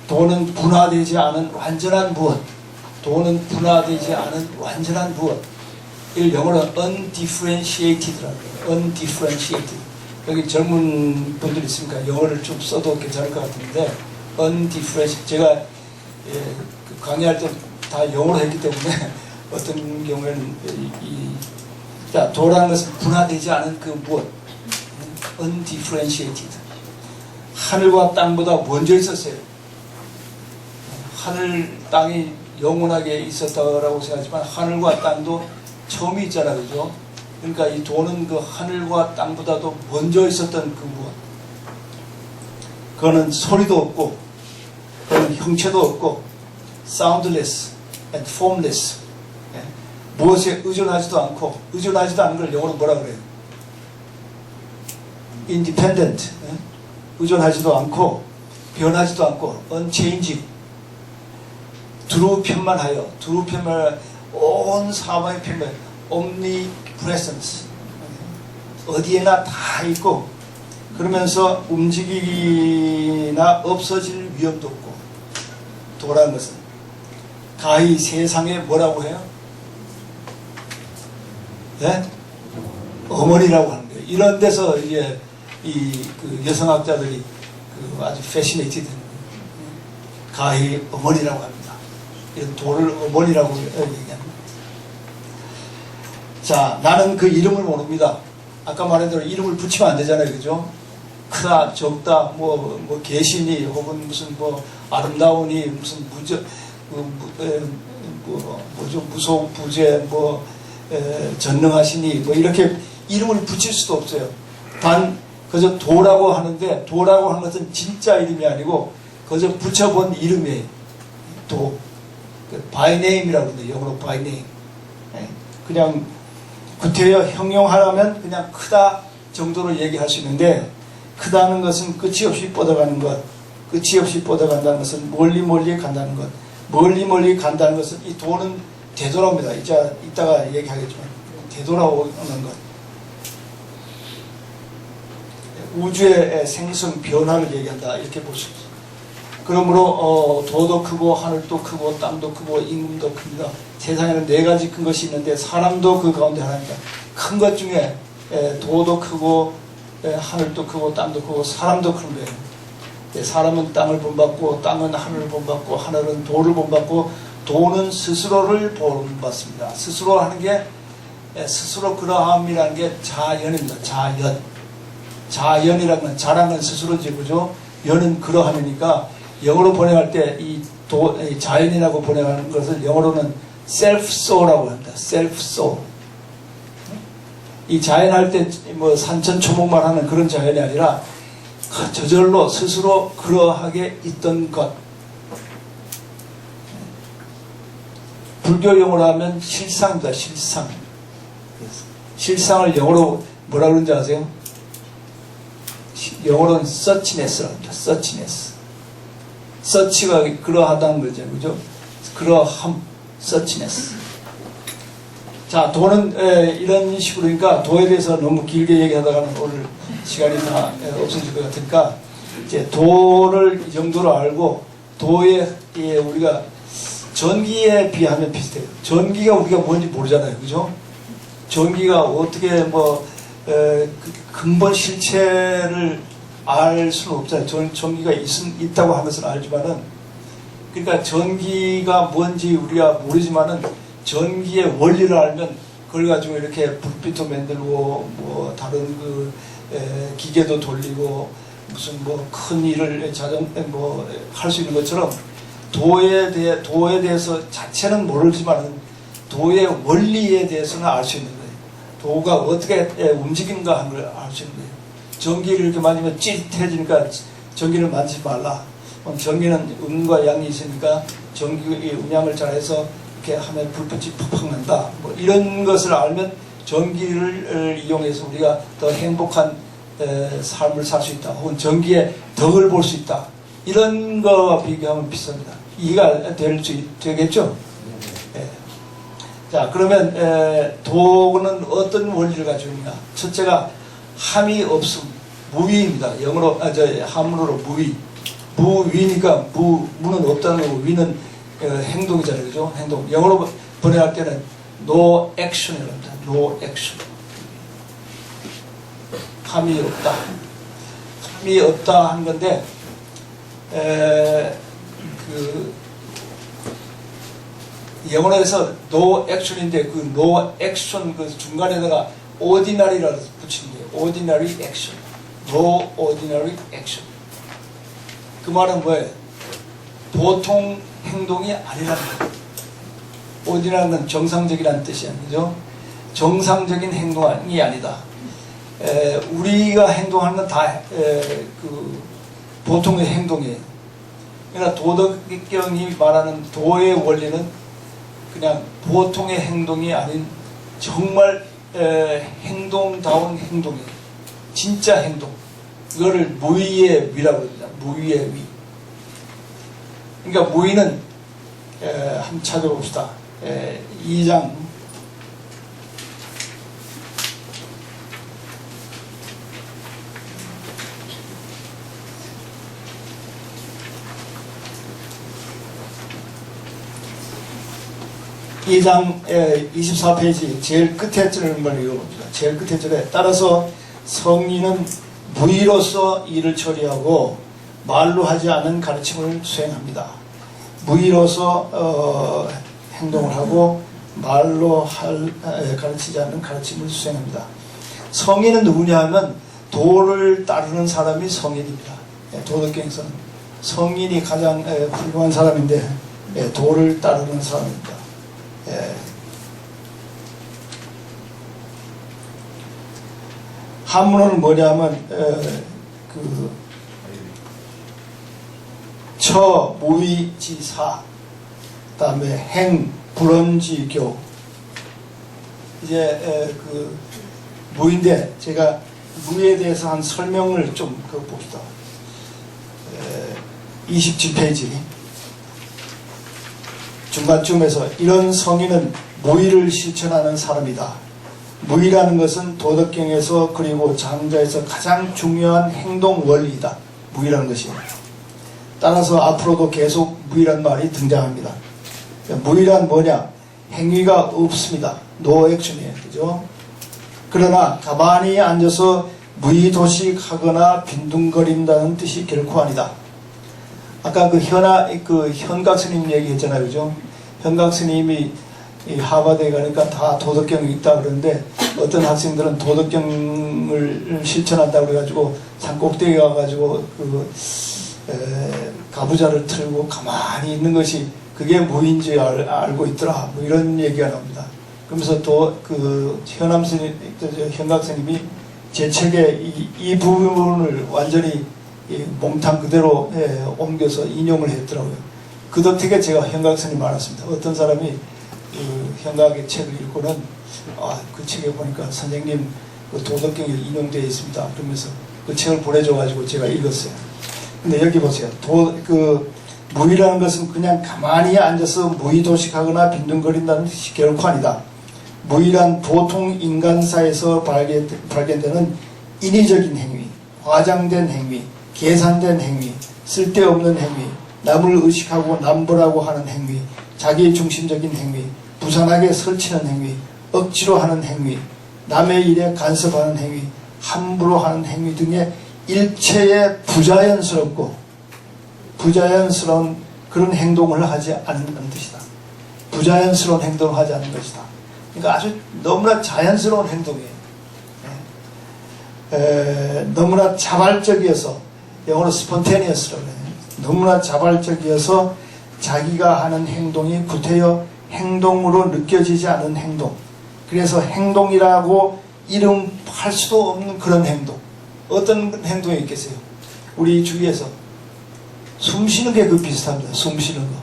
도는 분화되지 않은 완전한 무엇 도는 분화되지 않은 완전한 무엇 이걸 영어로 undifferentiated라고 해요. undifferentiated 여기 젊은 분들 있으니까 영어를 좀 써도 괜찮을 것 같은데 undifferentiated 제가 그 강의할 때 다 영어로 했기 때문에 어떤 경우에는 자, 도라는 것은 분화되지 않은 그 무엇 undifferentiated 하늘과 땅보다 먼저 있었어요. 하늘 땅이 영원하게 있었다고 생각하지만 하늘과 땅도 처음이 있잖아요. 그죠? 그러니까 이 도는 그 하늘과 땅보다도 먼저 있었던 그 무엇 그거는 소리도 없고 그거는 형체도 없고 soundless and formless. 예. 무엇에 의존하지도 않고 의존하지도 않은 걸 영어로 뭐라 그래요? independent. 예. 의존하지도 않고 변하지도 않고 unchanging. 두루 편만하여 두루 편만 온 사방에 편만 omnipresence. 어디에나 다 있고 그러면서 움직이기나 없어질 위험도 없고 도라는 것은 가히 세상에 뭐라고 해요? 네? 어머니라고 하는 거예요. 이런 데서 이제 그 여성학자들이 그 아주 패시네이티드 가히 어머니라고 합니다. 이런 돌을 어머니라고 얘기합니다. 자, 나는 그 이름을 모릅니다. 아까 말한 대로 이름을 붙이면 안 되잖아요, 그죠? 크다, 적다, 뭐 계시니, 혹은 무슨 뭐 아름다우니, 무슨 뭐죠, 무속, 부재, 전능하시니, 뭐 이렇게 이름을 붙일 수도 없어요. 단, 그저 도라고 하는데, 도라고 하는 것은 진짜 이름이 아니고, 그저 붙여본 이름이에요. 도. by name이라고 하는데, 영어로 by name. 그냥, 구태여 형용하라면 그냥 크다 정도로 얘기할 수 있는데, 크다는 것은 끝이 없이 뻗어가는 것, 끝이 없이 뻗어간다는 것은 멀리 간다는 것, 멀리 간다는 것은 이 도는 되돌아옵니다. 이따가 얘기하겠지만 되돌아오는 것. 우주의 생성 변화를 얘기한다 이렇게 볼 수 있습니다. 그러므로 도도 크고 하늘도 크고 땅도 크고 임금도 큽니다. 세상에는 4가지 큰 것이 있는데 사람도 그 가운데 하나입니다. 큰 것 중에 도도 크고 하늘도 크고 땅도 크고 사람도 큰 거예요. 사람은 땅을 본받고 땅은 하늘을 본받고 하늘은 도를 본받고 도는 스스로를 본받습니다. 스스로 하는 게 스스로 그러함이라는 게 자연입니다. 자연이라는 건 자라는 건 스스로지 그죠? 연은 그러함이니까 영어로 번역할 때 이 자연이라고 번역하는 것을 영어로는 self-soul라고 합니다. self-soul. 이 자연할 때 뭐 산천초목만 하는 그런 자연이 아니라 저절로 스스로 그러하게 있던 것. 불교 용어로 하면 실상입니다. 실상을 영어로 뭐라 그러는지 아세요? 영어로는 suchness라고 합니다. such가 그러하다는 거죠. 그죠? 그러함, suchness. 자, 도는 이런 식으로니까 도에 대해서 너무 길게 얘기하다가는 오늘 시간이 다 없어질 것 같으니까 이제 도를 이 정도로 알고 도에 우리가 전기에 비하면 비슷해요. 전기가 우리가 뭔지 모르잖아요. 그죠? 전기가 어떻게 근본 실체를 알 수는 없잖아요. 전기가 있다고 하는 것은 알지만은 그러니까 전기가 뭔지 우리가 모르지만은 전기의 원리를 알면 그걸 가지고 이렇게 불빛도 만들고 뭐 다른 기계도 돌리고 무슨 큰 일을 할 수 있는 것처럼 도에 대해서 자체는 모르지만은 도의 원리에 대해서는 알 수 있는 거예요. 도가 어떻게 움직이는가 하는 걸 알 수 있는 거예요. 전기를 이렇게 만지면 찌릿해지니까 전기를 만지지 말라. 전기는 음과 양이 있으니까 전기 음양을 잘해서 이렇게 하면 불빛이 팍팍 난다. 뭐 이런 것을 알면 전기를 이용해서 우리가 더 행복한 삶을 살 수 있다. 혹은 전기의 덕을 볼 수 있다. 이런 거와 비교하면 비슷합니다. 이해가 되겠죠? 네. 자, 그러면 도는 어떤 원리를 가지고 있냐? 첫째가 함이 없음, 무위입니다. 영어로 한문으로 무위. 무위니까 무는 없다는 거고 위는 행동이잖아요, 그죠? 행동. 영어로 번역할 때는 no action이라고 합니다. no action. 함이 없다. 함이 없다 하는 건데 영어로 해서 no action인데 그 no action 그 중간에다가 ordinary라고 붙이는 거예요. ordinary action. no ordinary action. 그 말은 뭐예요? 보통 행동이 아니라는 거예요. ordinary는 건 정상적이라는 뜻이 아니죠. 정상적인 행동이 아니다. 우리가 행동하는 건 다 보통의 행동이에요. 그러니까 도덕경이 말하는 도의 원리는 그냥 보통의 행동이 아닌 정말 행동다운 행동이에요. 진짜 행동. 이거를 무의의 위라고 합니다. 무의의 위. 그러니까 무의는 한번 찾아봅시다. 2장 24페이지 제일 끝에 줄을 한번 읽어봅니다. 제일 끝에 줄에 따라서 성인은 무의로서 일을 처리하고 말로 하지 않은 가르침을 수행합니다. 무의로서 행동을 하고 말로 가르치지 않는 가르침을 수행합니다. 성인은 누구냐 하면 도를 따르는 사람이 성인입니다. 도덕경에서는 성인이 가장 훌륭한 사람인데 도를 따르는 사람입니다. 한문어는 뭐냐면 처, 무의, 지사, 그 다음에 행, 불언지교. 이제 무인데 제가 무에 대해서 한 설명을 좀 봅시다. 27페이지 중간쯤에서 이런 성인은 무의를 실천하는 사람이다. 무의라는 것은 도덕경에서 그리고 장자에서 가장 중요한 행동 원리이다. 무의라는 것이. 따라서 앞으로도 계속 무의란 말이 등장합니다. 무의란 뭐냐? 행위가 없습니다. 노 액션이에요. 그죠? 그러나 가만히 앉아서 무의도식하거나 빈둥거린다는 뜻이 결코 아니다. 아까 현각 스님 얘기했잖아요. 그죠? 현각 스님이 하버드에 가니까 다 도덕경이 있다 그러는데 어떤 학생들은 도덕경을 실천한다고 그래가지고 산 꼭대기에 가가지고 가부좌를 틀고 가만히 있는 것이 그게 무인지 알고 있더라. 뭐 이런 얘기가 나옵니다. 그러면서 현각 스님이 제 책에 이 부분을 완전히 몽탕 그대로 옮겨서 인용을 했더라고요. 그 덕택에 제가 현각 스님 알았습니다. 어떤 사람이 현각의 책을 읽고는 그 책에 보니까 선생님 도덕경이 인용되어 있습니다. 그러면서 그 책을 보내줘가지고 제가 읽었어요. 근데 여기 보세요. 무의라는 것은 그냥 가만히 앉아서 무의도식하거나 빈둥거린다는 뜻이 결코 아니다. 무의란 보통 인간사에서 발견되는 인위적인 행위, 과장된 행위, 계산된 행위, 쓸데없는 행위, 남을 의식하고 남보라고 하는 행위, 자기 중심적인 행위, 부산하게 설치는 행위, 억지로 하는 행위, 남의 일에 간섭하는 행위, 함부로 하는 행위 등의 일체의 부자연스럽고 부자연스러운 그런 행동을 하지 않는 뜻이다. 부자연스러운 행동을 하지 않는 것이다. 그러니까 아주 너무나 자연스러운 행동이에요. 너무나 자발적이어서 영어로 spontaneous라고 해요. 너무나 자발적이어서 자기가 하는 행동이 구태여 행동으로 느껴지지 않은 행동. 그래서 행동이라고 이름할 수도 없는 그런 행동. 어떤 행동이 있겠어요? 우리 주위에서 숨 쉬는 게 비슷합니다. 숨 쉬는 거.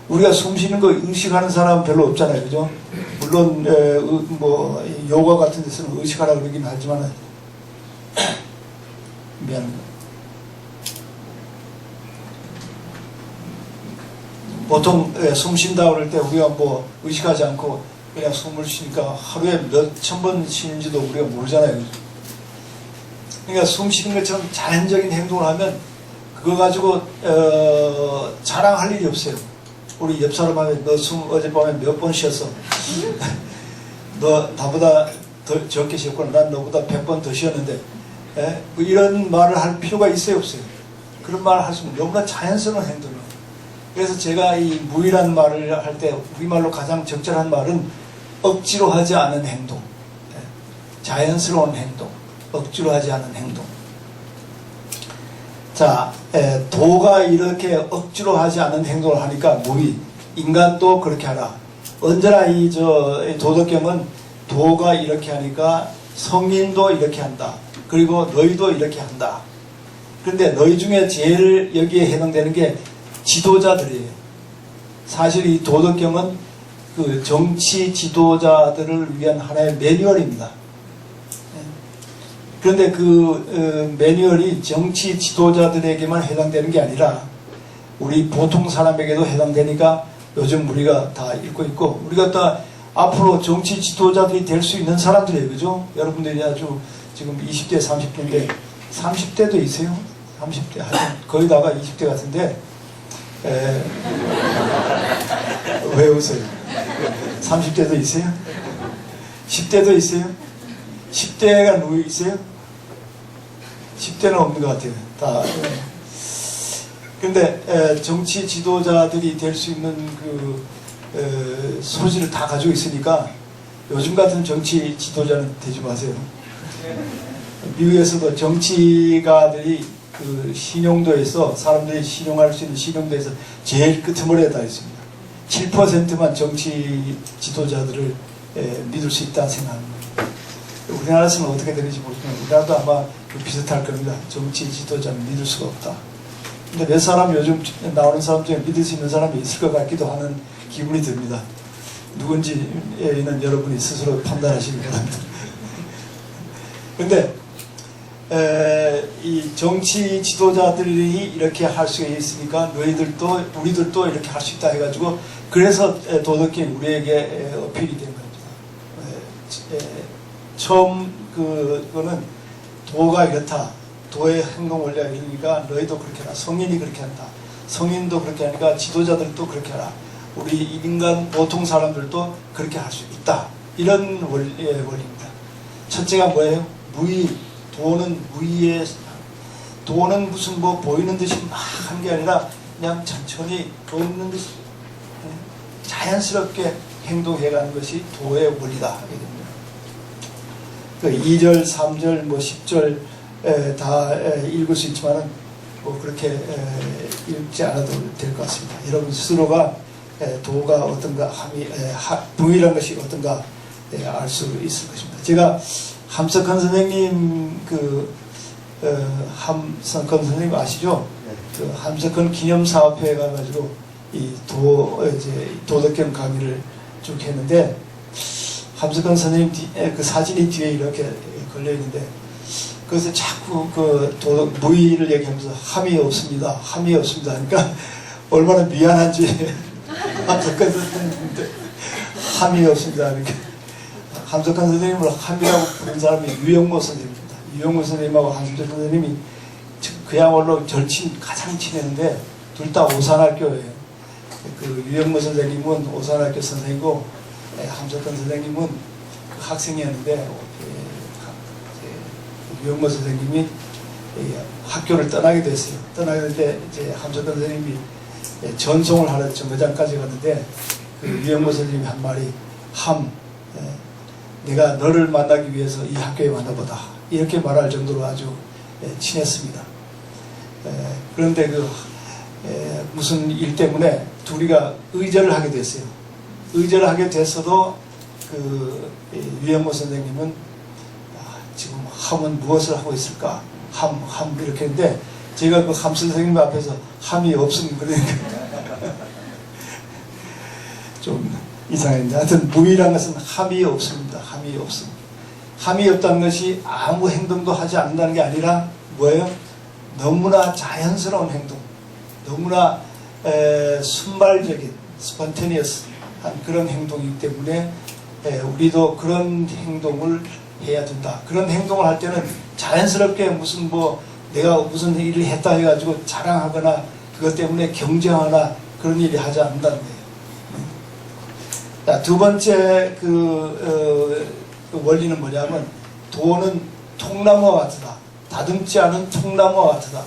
우리가 숨 쉬는 거 의식하는 사람은 별로 없잖아요. 그죠? 물론 요가 같은 데서는 의식하라고 그러긴 하지만 미안합니다. 보통 숨 쉰다 그럴 때 우리가 의식하지 않고 그냥 숨을 쉬니까 하루에 몇천 번 쉬는지도 우리가 모르잖아요. 그러니까 숨 쉬는 것처럼 자연적인 행동을 하면 그거 가지고 자랑할 일이 없어요. 우리 옆 사람한테 너 숨 어젯밤에 몇 번 쉬었어? 너 나보다 더 적게 쉬었구나. 난 너보다 100번 더 쉬었는데 뭐 이런 말을 할 필요가 있어요 없어요? 그런 말을 할 수 없는 너무나 자연스러운 행동이에요. 그래서 제가 이 무의란 말을 할 때 우리말로 가장 적절한 말은 억지로 하지 않은 행동, 자연스러운 행동, 억지로 하지 않은 행동. 자, 도가 이렇게 억지로 하지 않은 행동을 하니까 무의, 인간도 그렇게 하라. 언제나 이 도덕경은 도가 이렇게 하니까 성인도 이렇게 한다. 그리고 너희도 이렇게 한다. 그런데 너희 중에 제일 여기에 해당되는 게 지도자들이에요. 사실 이 도덕경은 그 정치 지도자들을 위한 하나의 매뉴얼입니다. 그런데 그 매뉴얼이 정치 지도자들에게만 해당되는 게 아니라 우리 보통 사람에게도 해당되니까 요즘 우리가 다 읽고 있고, 우리가 다 앞으로 정치 지도자들이 될 수 있는 사람들이에요. 그죠? 여러분들이 아주 지금 20대, 30대인데 30대도 있어요. 30대, 하여튼 거의 다가 20대 같은데 왜 웃어요? 30대도 있어요? 10대도 있어요? 10대가 누구 있어요? 10대는 없는 것 같아요. 다. 근데 정치 지도자들이 될 수 있는 그 소질을 다 가지고 있으니까 요즘 같은 정치 지도자는 되지 마세요. 미국에서도 정치가들이 그 신용도에서 사람들이 신용할 수 있는 신용도에서 제일 끄트머리에 다 있습니다. 7%만 정치 지도자들을 믿을 수 있다 생각합니다. 우리나라에서는 어떻게 되는지 모르지만 우리나라도 아마 비슷할 겁니다. 정치 지도자는 믿을 수가 없다. 근데 몇 사람 요즘 나오는 사람 중에 믿을 수 있는 사람이 있을 것 같기도 하는 기분이 듭니다. 누군지는 여러분이 스스로 판단하시기 바랍니다. 근데 이 정치 지도자들이 이렇게 할 수 있으니까 너희들도 우리들도 이렇게 할 수 있다 해가지고 그래서 도덕경이 우리에게 어필이 된 겁니다. 처음 그거는 도가 이렇다. 도의 행동 원리가 이러니까 너희도 그렇게 해라. 성인이 그렇게 한다. 성인도 그렇게 하니까 지도자들도 그렇게 해라. 우리 인간 보통 사람들도 그렇게 할 수 있다. 이런 원리입니다. 첫째가 뭐예요? 무의. 도는 무의의, 도는 무슨 뭐 보이는 듯이 막 한 게 아니라 그냥 천천히 보이는 듯이 자연스럽게 행동해가는 것이 도의 원리다 하게 됩니다. 그 2절, 3절, 뭐 10절 다 읽을 수 있지만은 뭐 그렇게 읽지 않아도 될 것 같습니다. 여러분 스스로가 도가 어떤가, 무의란 것이 어떤가 알 수 있을 것입니다. 제가 함석헌 선생님 함석헌 선생님 아시죠? 그 함석헌 기념사업회에 가가지고 이 도덕경 강의를 쭉 했는데 함석헌 선생님 그 사진이 뒤에 이렇게 걸려 있는데 그래서 자꾸 그 도덕 무의를 얘기하면서 함이 없습니다. 함이 없습니다. 그러니까 얼마나 미안한지 함석헌 선생님인데 함이 없습니다. 그러니까 함석헌 선생님을 함이라고 부른 사람이 유영모 선생님입니다. 유영모 선생님하고 함석헌 선생님이 그야말로 절친 가장 친했는데 둘 다 오산학교예요. 그 유영모 선생님은 오산학교 선생이고 함석헌 선생님은 그 학생이었는데 유영모 선생님이 학교를 떠나게 됐어요. 떠나게 될 때 이제 함석헌 선생님이 전송을 하러 정거장까지 갔는데 그 유영모 선생님이 한 말이 내가 너를 만나기 위해서 이 학교에 왔나보다 이렇게 말할 정도로 아주 친했습니다. 그런데 무슨 일 때문에 둘이가 의절을 하게 됐어요. 의절을 하게 됐어도 그 유영모 선생님은 지금 함은 무엇을 하고 있을까? 함 이렇게 했는데 제가 그 함 선생님 앞에서 함이 없음 그러니까 좀 이상했는데 하여튼 무의라는 것은 함이 없습니다. 함이 없습니다. 함이 없다는 것이 아무 행동도 하지 않는다는 게 아니라 뭐예요? 너무나 자연스러운 행동, 너무나 순발적인 스폰테니어스한 그런 행동이기 때문에 우리도 그런 행동을 해야 된다. 그런 행동을 할 때는 자연스럽게 무슨 내가 무슨 일을 했다 해가지고 자랑하거나 그것 때문에 경쟁하거나 그런 일이 하지 않는다는 거예요. 자, 두 번째 그 원리는 뭐냐면 도는 통나무와 같으다. 다듬지 않은 통나무와 같으다.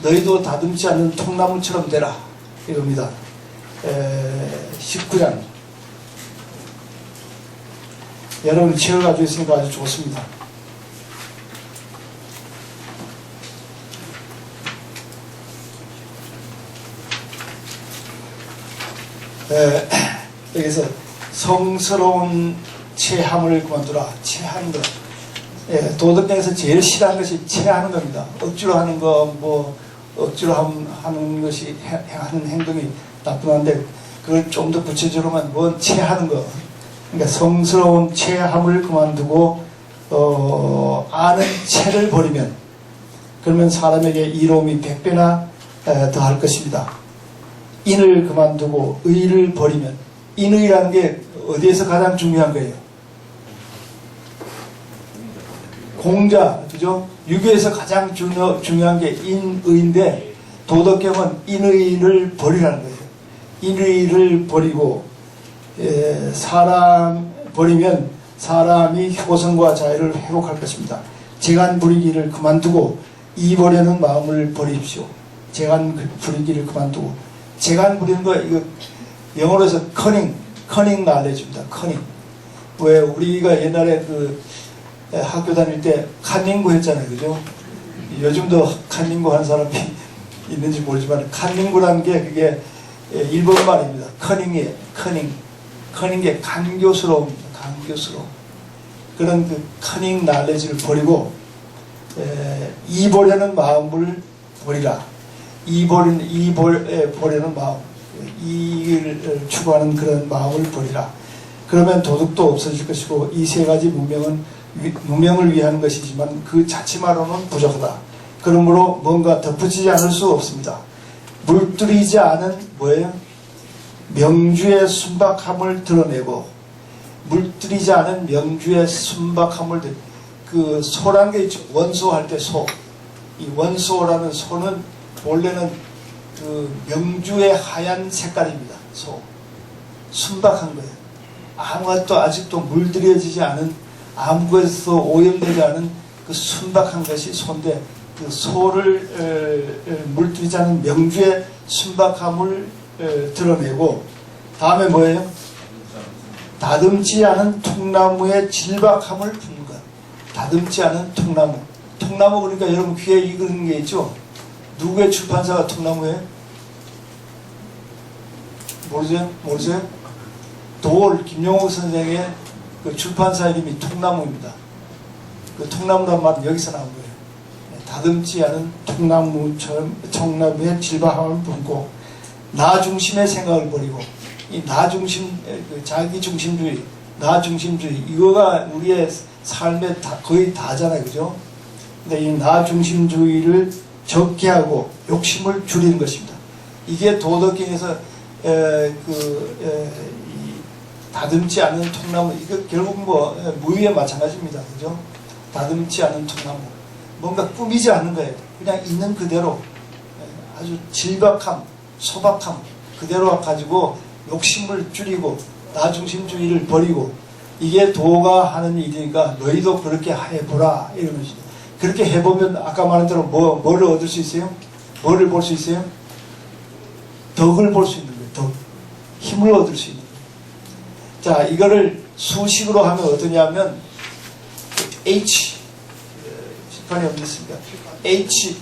너희도 다듬지 않은 통나무처럼 되라. 이겁니다. 19장. 여러분 책을 가지고 있으니까 아주 좋습니다. 여기서 성스러운 체함을 그만두라. 체하는 것. 예, 도덕경에서 제일 싫어하는 것이 체하는 겁니다. 억지로 하는 거, 뭐 억지로 하는 것이 하는 행동이 나쁜데 그걸 좀 더 구체적으로만 뭐 체하는 거. 그러니까 성스러운 체함을 그만두고 아는 체를 버리면 그러면 사람에게 이로움이 100배나 더할 것입니다. 인을 그만두고 의를 버리면 인의라는 게 어디에서 가장 중요한 거예요? 공자, 그죠? 유교에서 가장 중요한 게 인의인데 도덕경은 인의를 버리라는 거예요. 인의를 버리고 사람 버리면 사람이 효성과 자유를 회복할 것입니다. 재간 부리기를 그만두고 이버리는 마음을 버리십시오. 재간 부리기를 그만두고 재간 부리는 거 이거 영어로 해서 커닝 날려줍니다. 커닝. 왜 우리가 옛날에 그 학교 다닐 때 칸닝구 했잖아요, 그죠? 요즘도 칸닝구 하는 사람이 있는지 모르지만 칸닝구라는 게 그게 일본 말입니다. 커닝이에요. 커닝게 간교스러움입니다. 간교스러움. 그런 그 커닝 날레지를 버리고 이보려는 마음을 버리라. 버리는 마음, 이익을 추구하는 그런 마음을 버리라. 그러면 도덕도 없어질 것이고 이 세 가지 문명을 위한 것이지만 그 자체만으로는 부족하다. 그러므로 뭔가 덧붙이지 않을 수 없습니다. 물들이지 않은 뭐예요? 명주의 순박함을 드러내고 물들이지 않은 명주의 순박함을 그 소란 게 있죠. 원소할 때 소. 이 원소라는 소는 원래는 그 명주의 하얀 색깔입니다. 소. 순박한 거예요. 아무것도 아직도 물들여지지 않은 아무것도 오염되지 않은 그 순박한 것이 소인데 그 소를 물들이지 않은 명주의 순박함을 드러내고 다음에 뭐예요? 다듬지 않은 통나무의 질박함을 푸는 것. 다듬지 않은 통나무. 통나무 그러니까 여러분 귀에 익은 게 있죠? 누구의 출판사가 통나무예요? 모르세요? 김용옥 선생의 그 출판사 이름이 통나무입니다. 그 통나무란 말은 여기서 나온 거예요. 다듬지 않은 통나무의 질박함을 품고 나 중심의 생각을 버리고 이 나 중심, 자기 중심주의, 나 중심주의 이거가 우리의 삶의 거의 다잖아요, 그죠? 근데 이 나 중심주의를 적게 하고 욕심을 줄이는 것입니다. 이게 도덕경에서 다듬지 않은 통나무, 이거 결국 뭐 무위에 마찬가지입니다, 그죠? 다듬지 않은 통나무, 뭔가 꾸미지 않는 거예요. 그냥 있는 그대로 아주 질박함, 소박함 그대로 가지고 욕심을 줄이고 나 중심주의를 버리고 이게 도가 하는 일이니까 너희도 그렇게 해보라 이런 것이죠. 그렇게 해보면 아까 말한 대로 뭐를 얻을 수 있어요? 뭐를 볼 수 있어요? 덕을 볼 수 있는 거예요. 덕. 힘을 얻을 수 있는 거예요. 자, 이거를 수식으로 하면 어떠냐면 H 실판이 어디 있습니까? H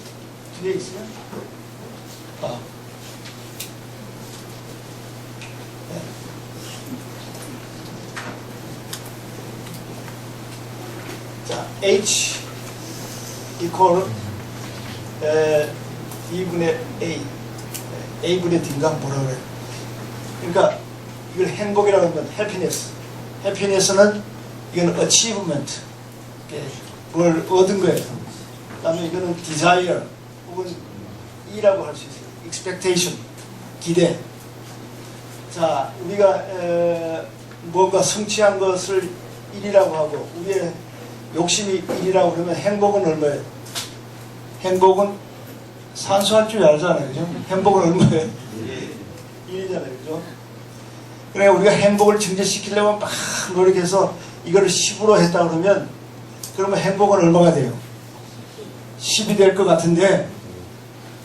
뒤에 있어요? 자, H 이퀄 D분의 A A분의 D인가 뭐라 그래요? 그러니까 이걸 행복이라고 하면 해피니스는 이건 achievement 뭘 얻은 거예요. 그 다음에 이거는 desire 혹은 E라고 할 수 있어요. expectation 기대. 자, 우리가 뭔가 성취한 것을 1이라고 하고 우리의 욕심이 1이라고 그러면 행복은 얼마예요? 행복은 산수할 줄 알잖아요, 그죠? 행복은 얼마예요? 1이잖아요, 그죠? 그래 우리가 행복을 증대시키려면 막 노력해서 이거를 10으로 했다 그러면 행복은 얼마가 돼요? 10이 될 것 같은데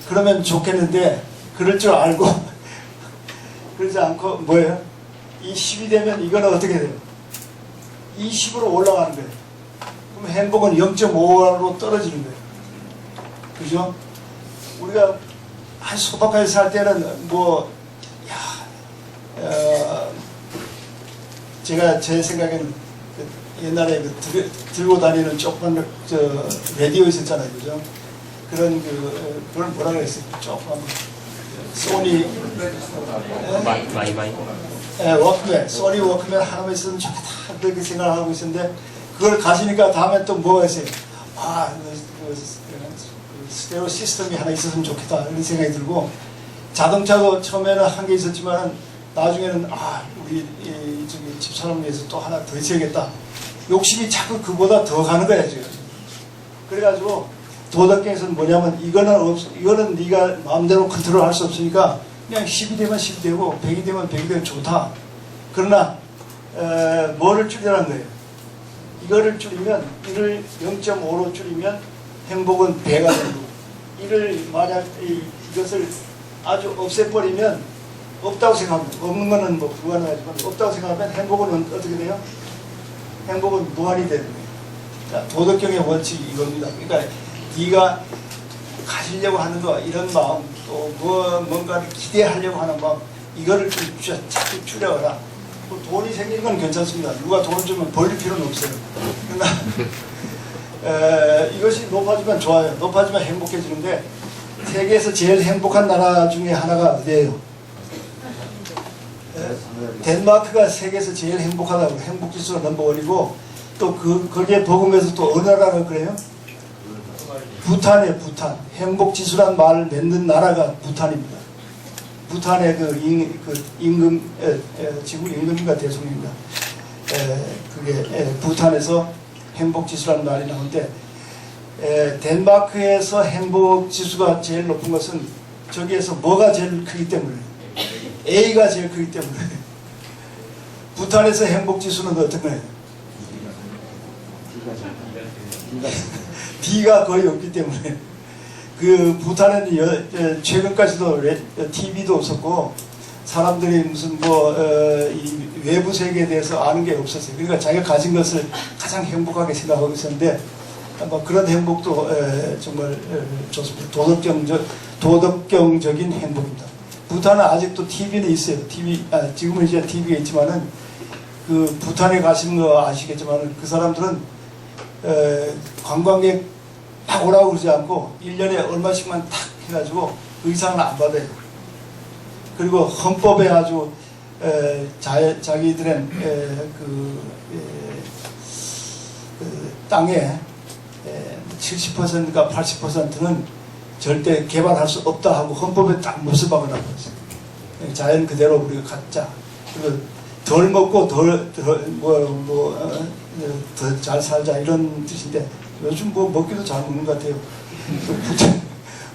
그러면 좋겠는데 그럴 줄 알고 그러지 않고 뭐예요? 이 10이 되면 이거는 어떻게 돼요? 이 10으로 올라가는 거예요. 그럼 행복은 0.5로 떨어지는 거예요. 그죠? 우리가 아주 소박하게 살 때는 제가 제 생각에는 그 옛날에 들고 다니는 조그만 라디오 있었잖아요, 그죠? 그걸 뭐라 그랬어요? 조그만 소니 마이. 워크맨, 소니 워크맨 하나만 있으면 좋겠다 그렇게 생각하고 있었는데 그걸 가지니까 다음에 또 뭐가 있어요? 스테레오 시스템이 하나 있었으면 좋겠다 이런 생각이 들고 자동차도 처음에는 한 개 있었지만 나중에는 우리 저기 집사람을 위해서 또 하나 더 있어야겠다. 욕심이 자꾸 그보다 더 가는 거야 지금. 그래가지고 도덕경에서는 뭐냐면 이거는 네가 마음대로 컨트롤할 수 없으니까 그냥 10이 되면 10이 되고 100이 되면 100이 되면 좋다. 그러나 뭐를 줄이라는 거예요. 이거를 줄이면 이를 0.5로 줄이면 행복은 배가 되고 이를 만약 이것을 아주 없애버리면 없다고 생각합니다. 없는 거는 뭐 불가능하지만 없다고 생각하면 행복은 어떻게 돼요? 행복은 무한이 되는 거예요. 자, 도덕경의 원칙이 이겁니다. 그러니까 네가 가지려고 하는 거 이런 마음 또 뭔가를 기대하려고 하는 마음 이거를 좀 자꾸 줄여라. 돈이 생기는 건 괜찮습니다. 누가 돈을 주면 벌릴 필요는 없어요. 그러나 이것이 높아지면 좋아요. 높아지면 행복해지는데 세계에서 제일 행복한 나라 중에 하나가 어디예요? 덴마크가 세계에서 제일 행복하다고 행복지수가 넘버원이고 또 거기에 버금에서 또 어느 나라가 그래요? 부탄이에요. 부탄. 행복지수란 말을 맺는 나라가 부탄입니다. 부탄의 지구 임금인가 대통령입니다. 그게 부탄에서 행복지수라는 말이 나오는데 덴마크에서 행복지수가 제일 높은 것은 저기에서 뭐가 제일 크기 때문에 A가 제일 크기 때문에 부탄에서 행복지수는 어떤 거예요? D가 거의 없기 때문에 그 부탄에는 최근까지도 TV도 없었고 사람들이 무슨 이 외부 세계에 대해서 아는 게 없었어요. 그러니까 자기가 가진 것을 가장 행복하게 생각하고 있었는데 그런 행복도 정말 좋습니다. 도덕경적인 행복입니다. 부탄은 아직도 TV는 있어요. 지금은 이제 TV가 있지만은 그 부탄에 가시는 거 아시겠지만은 그 사람들은 관광객 딱 오라고 그러지 않고 1년에 얼마씩만 탁 해가지고 그 이상은 안 받아요. 그리고 헌법에 아주 자기들은 땅에 70%가 80%는 절대 개발할 수 없다 하고 헌법에 딱 못을 박아놨어요. 자연 그대로 우리가 갖자. 그리고 덜 먹고 더 잘 살자 이런 뜻인데 요즘 뭐 먹기도 잘 먹는 것 같아요.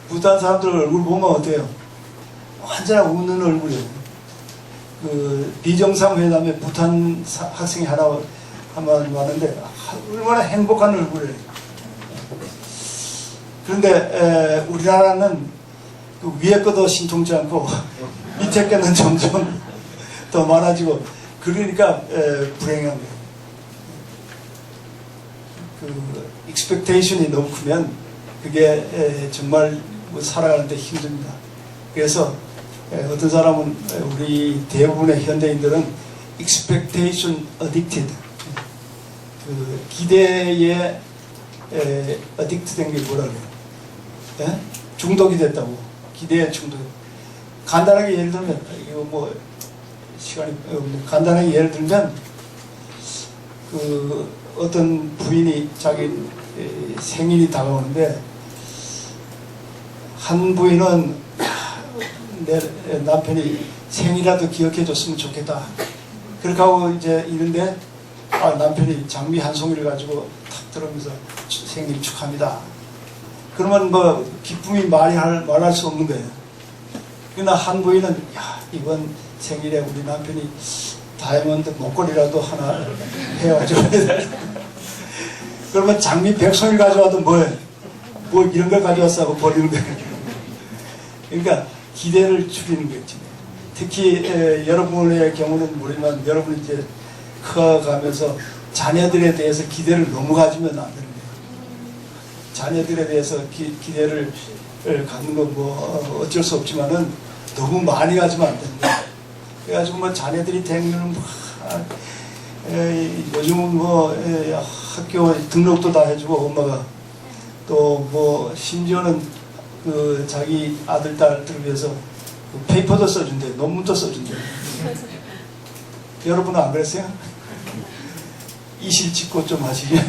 부탄 사람들 얼굴 보면 어때요? 완전히 웃는 얼굴이에요. 그 비정상회담에 부탄 학생이 하나 왔는데 얼마나 행복한 얼굴이에요. 그런데 우리나라는 그 위에 것도 신통치 않고 밑에 거는 점점 더 많아지고 그러니까 불행한 거예요. 그 expectation이 너무 크면 그게 정말 살아가는데 힘듭니다. 그래서 어떤 사람은 우리 대부분의 현대인들은 expectation addicted, 그 기대에 addict 된 게 뭐라 그래요? 중독이 됐다고. 기대에 중독. 간단하게 예를 들면 이거 뭐 시간이 간단하게 예를 들면 그 어떤 부인이 자기 생일이 다가오는데 한 부인은 내 남편이 생일이라도 기억해 줬으면 좋겠다. 그렇게 하고 이제 이런데 남편이 장미 한 송이를 가지고 탁 들으면서 생일 축하합니다. 그러면 뭐 기쁨이 말할 수 없는 거예요. 그러나 한 부인은 이번 생일에 우리 남편이 다이아몬드 목걸이라도 하나 해가지고 그러면 장미 100송이를 가져와도 뭐 이런 걸 가져왔어 하고 버리는 거예요. 그러니까 기대를 줄이는 거죠. 특히 여러분의 경우는 모르지만 여러분이 이제 커가면서 자녀들에 대해서 기대를 너무 가지면 안 되는 거예요. 자녀들에 대해서 기대를 갖는 건 뭐 어쩔 수 없지만은 너무 많이 가지면 안 됩니다. 그래가지고 뭐 자녀들이 되면 요즘은 뭐 학교 등록도 다 해주고 엄마가 또 뭐 심지어는 그 자기 아들 딸들을 위해서 그 페이퍼도 써준대, 논문도 써준대. 여러분은 안 그랬어요? 이실직고 좀 하시게.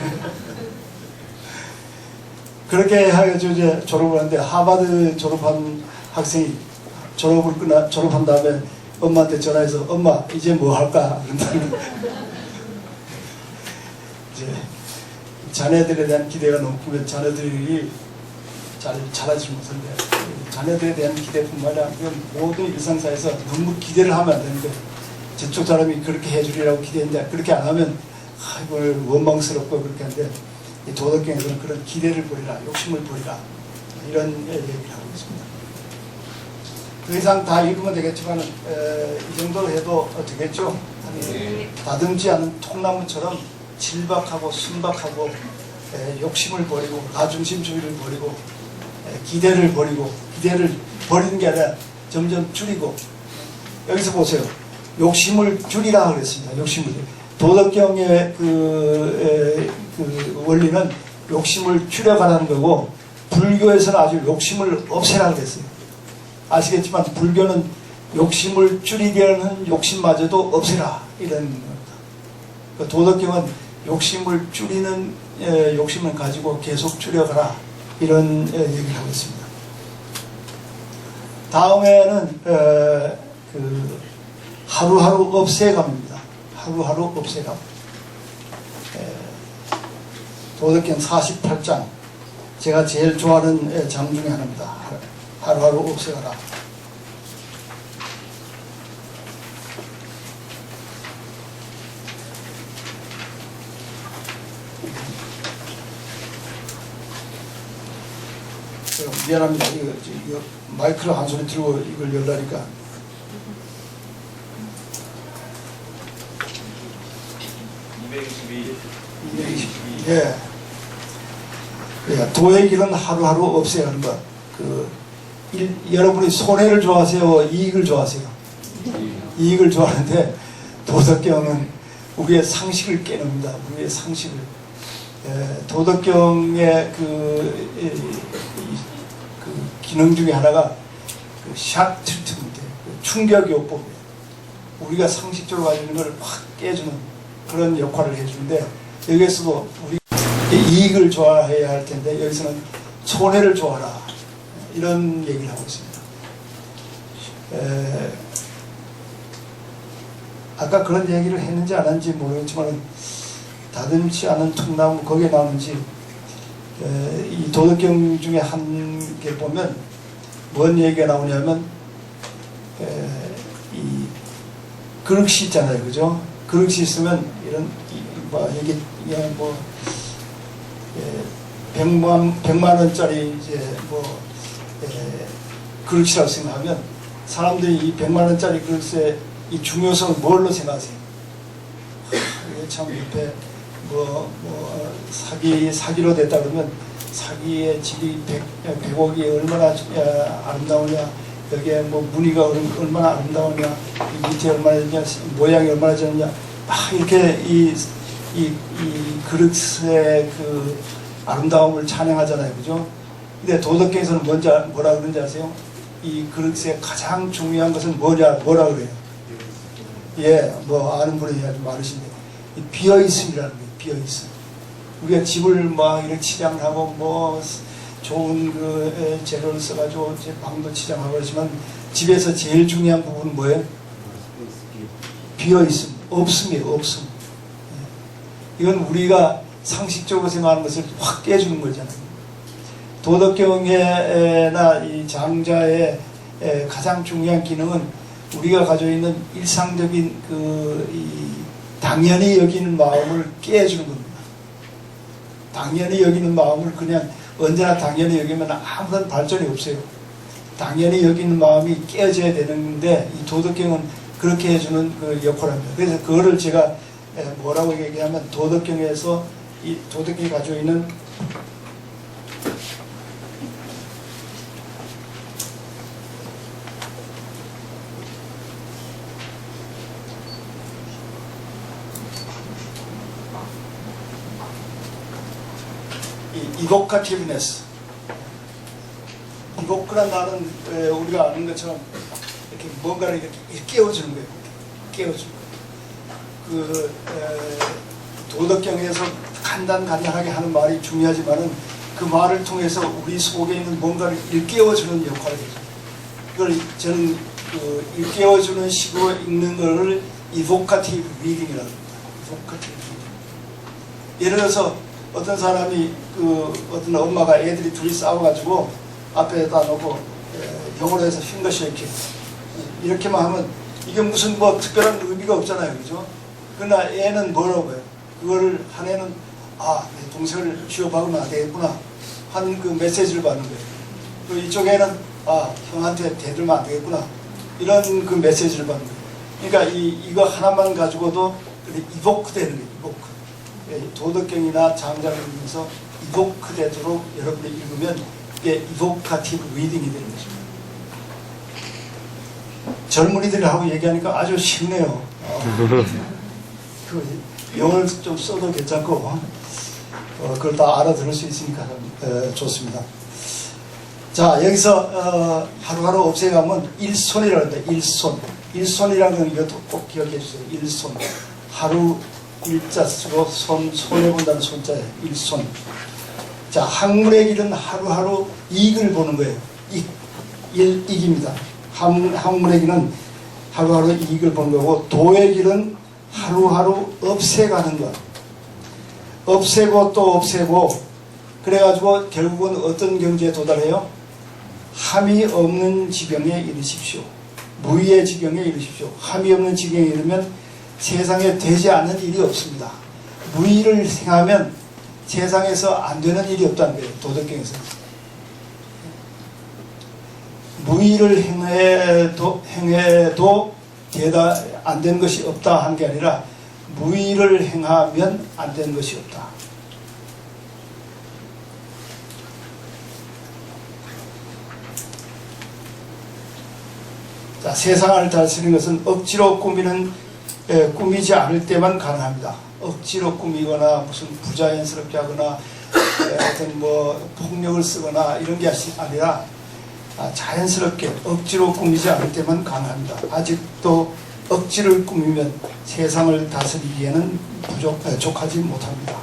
그렇게 해가지고 이제 졸업을 하는데 하버드 졸업한 학생이 졸업한 다음에 엄마한테 전화해서 엄마 이제 뭐 할까? 그런다는 이제 자녀들에 대한 기대가 너무 크면 자녀들이 잘하지 못한데 자녀들에 대한 기대뿐만 아니라 모든 일상사에서 너무 기대를 하면 안 되는데 저쪽 사람이 그렇게 해주리라고 기대했는데 그렇게 안 하면 이걸 원망스럽고 그렇게 하는데 이 도덕경에서는 그런 기대를 버리라, 욕심을 버리라 이런 얘기를 하고 있습니다. 더 이상 다 읽으면 되겠지만 이 정도로 해도 되겠죠. 다듬지 않은 통나무처럼 질박하고 순박하고 욕심을 버리고 나중심주의를 버리고 기대를 버리고 기대를 버리는 게 아니라 점점 줄이고 여기서 보세요. 욕심을 줄이라 그랬습니다. 욕심을. 도덕경의 그 원리는 욕심을 줄여가라는 거고 불교에서는 아주 욕심을 없애라 그랬어요. 아시겠지만 불교는 욕심을 줄이려는 욕심마저도 없애라 이런 겁니다. 그 도덕경은 욕심을 줄이는 욕심을 가지고 계속 줄여가라 이런 얘기를 하고 있습니다. 다음에는 그 하루하루 없애감입니다. 하루하루 없애감. 도덕경 48장 제가 제일 좋아하는 장 중에 하나입니다. 하루하루 없애가라. 미안합니다. 이거 마이크를 한 손에 들고 이걸 열라니까. 예. 도의 길은 하루하루 없애야 하는 것. 여러분이 손해를 좋아하세요? 이익을 좋아하세요? 이익을 좋아하는데 도덕경은 우리의 상식을 깨놉니다. 우리의 상식을. 도덕경의 그 기능 중에 하나가 샥 트리트먼트, 충격요법이에요. 우리가 상식적으로 가지고 있는 걸 확 깨주는 그런 역할을 해주는데 여기에서도 우리 이익을 좋아해야 할 텐데 여기서는 손해를 좋아하라 이런 얘기를 하고 있습니다. 아까 그런 얘기를 했는지 안 했는지 모르겠지만 다듬지 않은 통나무 거기에 나오는지 이 도덕경 중에 한 개 보면 뭔 얘기가 나오냐면 이 그릇이 있잖아요, 그죠? 그릇이 있으면 이런 이게 뭐 100만 원짜리 이제 그릇이라고 생각하면 사람들이 이 100만 원짜리 그릇의 이 중요성을 뭘로 생각하세요? 이게 참 옆에 사기로 됐다 그러면 사기의 질이 100억이 얼마나 아름다우냐, 여기에 뭐 무늬가 얼마나 아름다우냐, 이 밑에 얼마나 되냐, 모양이 얼마나 되느냐, 막 이렇게 이 그릇의 그 아름다움을 찬양하잖아요, 그죠? 근데 도덕경에서는 뭐라 그러는지 아세요? 이 그릇의 가장 중요한 것은 뭐라 그래요? 예, 뭐 아는 분이 아주 많으신데 비어있음이라는 거예요. 비어있음. 우리가 집을 막 이렇게 치장하고 뭐 좋은 그 재료를 써가지고 이제 방도 치장하고 그러지만 집에서 제일 중요한 부분은 뭐예요? 비어있음. 없음이에요. 없음. 이건 우리가 상식적으로 생각하는 것을 확 깨주는 거잖아요. 도덕경이나 이 장자의 가장 중요한 기능은 우리가 가지고 있는 일상적인 이 당연히 여기는 마음을 깨주는 겁니다. 당연히 여기는 마음을 그냥 언제나 당연히 여기면 아무런 발전이 없어요. 당연히 여기는 마음이 깨져야 되는데 이 도덕경은 그렇게 해주는 그 역할을 합니다. 그래서 그거를 제가 뭐라고 얘기하면 도덕경에서 이 도덕경이 가지고 있는 이 이보카티브네스. 이보크란 단어는 우리가 아는 것처럼 이렇게 뭔가를 이렇게 깨워주는 거예요. 깨워주는 거예요. 도덕경에서 간단하게 하는 말이 중요하지만은 그 말을 통해서 우리 속에 있는 뭔가를 일깨워주는 역할을 해요. 그걸 저는 일깨워주는 식으로 읽는 것을 이보카티브 리딩이라고 합니다. 이보카티브 리딩. 예를 들어서 어떤 사람이 어떤 엄마가 애들이 둘이 싸워가지고 앞에다 놓고 영어로 해서 핑거쉐이킹 이렇게만 하면 이게 무슨 뭐 특별한 의미가 없잖아요, 그죠? 그러나 애는 뭐라고 해요? 그거를 한 애는 내 동생을 쥐어박으면 안 되겠구나 하는 그 메시지를 받는 거예요. 또 이쪽에는 형한테 대들면 안 되겠구나 이런 그 메시지를 받는 거예요. 그러니까 이거 하나만 가지고도 이보크 되는 거예요. 이보크. 도덕경이나 장자를 읽으면서 이보크 되도록 여러분이 읽으면 이게 이보카티브 리딩이 되는 거죠. 젊은이들하고 얘기하니까 아주 쉽네요. 영어를 좀 써도 괜찮고 그걸 다 알아들을 수 있으니까 좋습니다. 자, 여기서 하루하루 없애가면 일손이라고 합니다. 일손이라는 건 이것도 꼭 기억해 주세요. 일손. 하루 일자 쓰고 손해본다는 손자예요. 일손. 자, 학문의 길은 하루하루 이익을 보는 거예요. 이익입니다. 학문의 길은 하루하루 이익을 보는 거고, 도의 길은 하루하루 없애가는 것. 없애고 또 없애고, 그래가지고 결국은 어떤 경지에 도달해요? 함이 없는 지경에 이르십시오. 무의의 지경에 이르십시오. 함이 없는 지경에 이르면 세상에 되지 않는 일이 없습니다. 무의를 행하면 세상에서 안 되는 일이 없다는 거예요. 도덕경에서. 무의를 행해도 안 되는 것이 없다 하는 게 아니라 무의를 행하면 안 되는 것이 없다. 자, 세상을 다스리는 것은 억지로 꾸미지 않을 때만 가능합니다. 억지로 꾸미거나 무슨 부자연스럽게 하거나 어떤 폭력을 쓰거나 이런 게 아니라 자연스럽게 억지로 꾸미지 않을 때만 가능합니다. 아직도 억지를 꾸미면 세상을 다스리기에는 족하지 못합니다.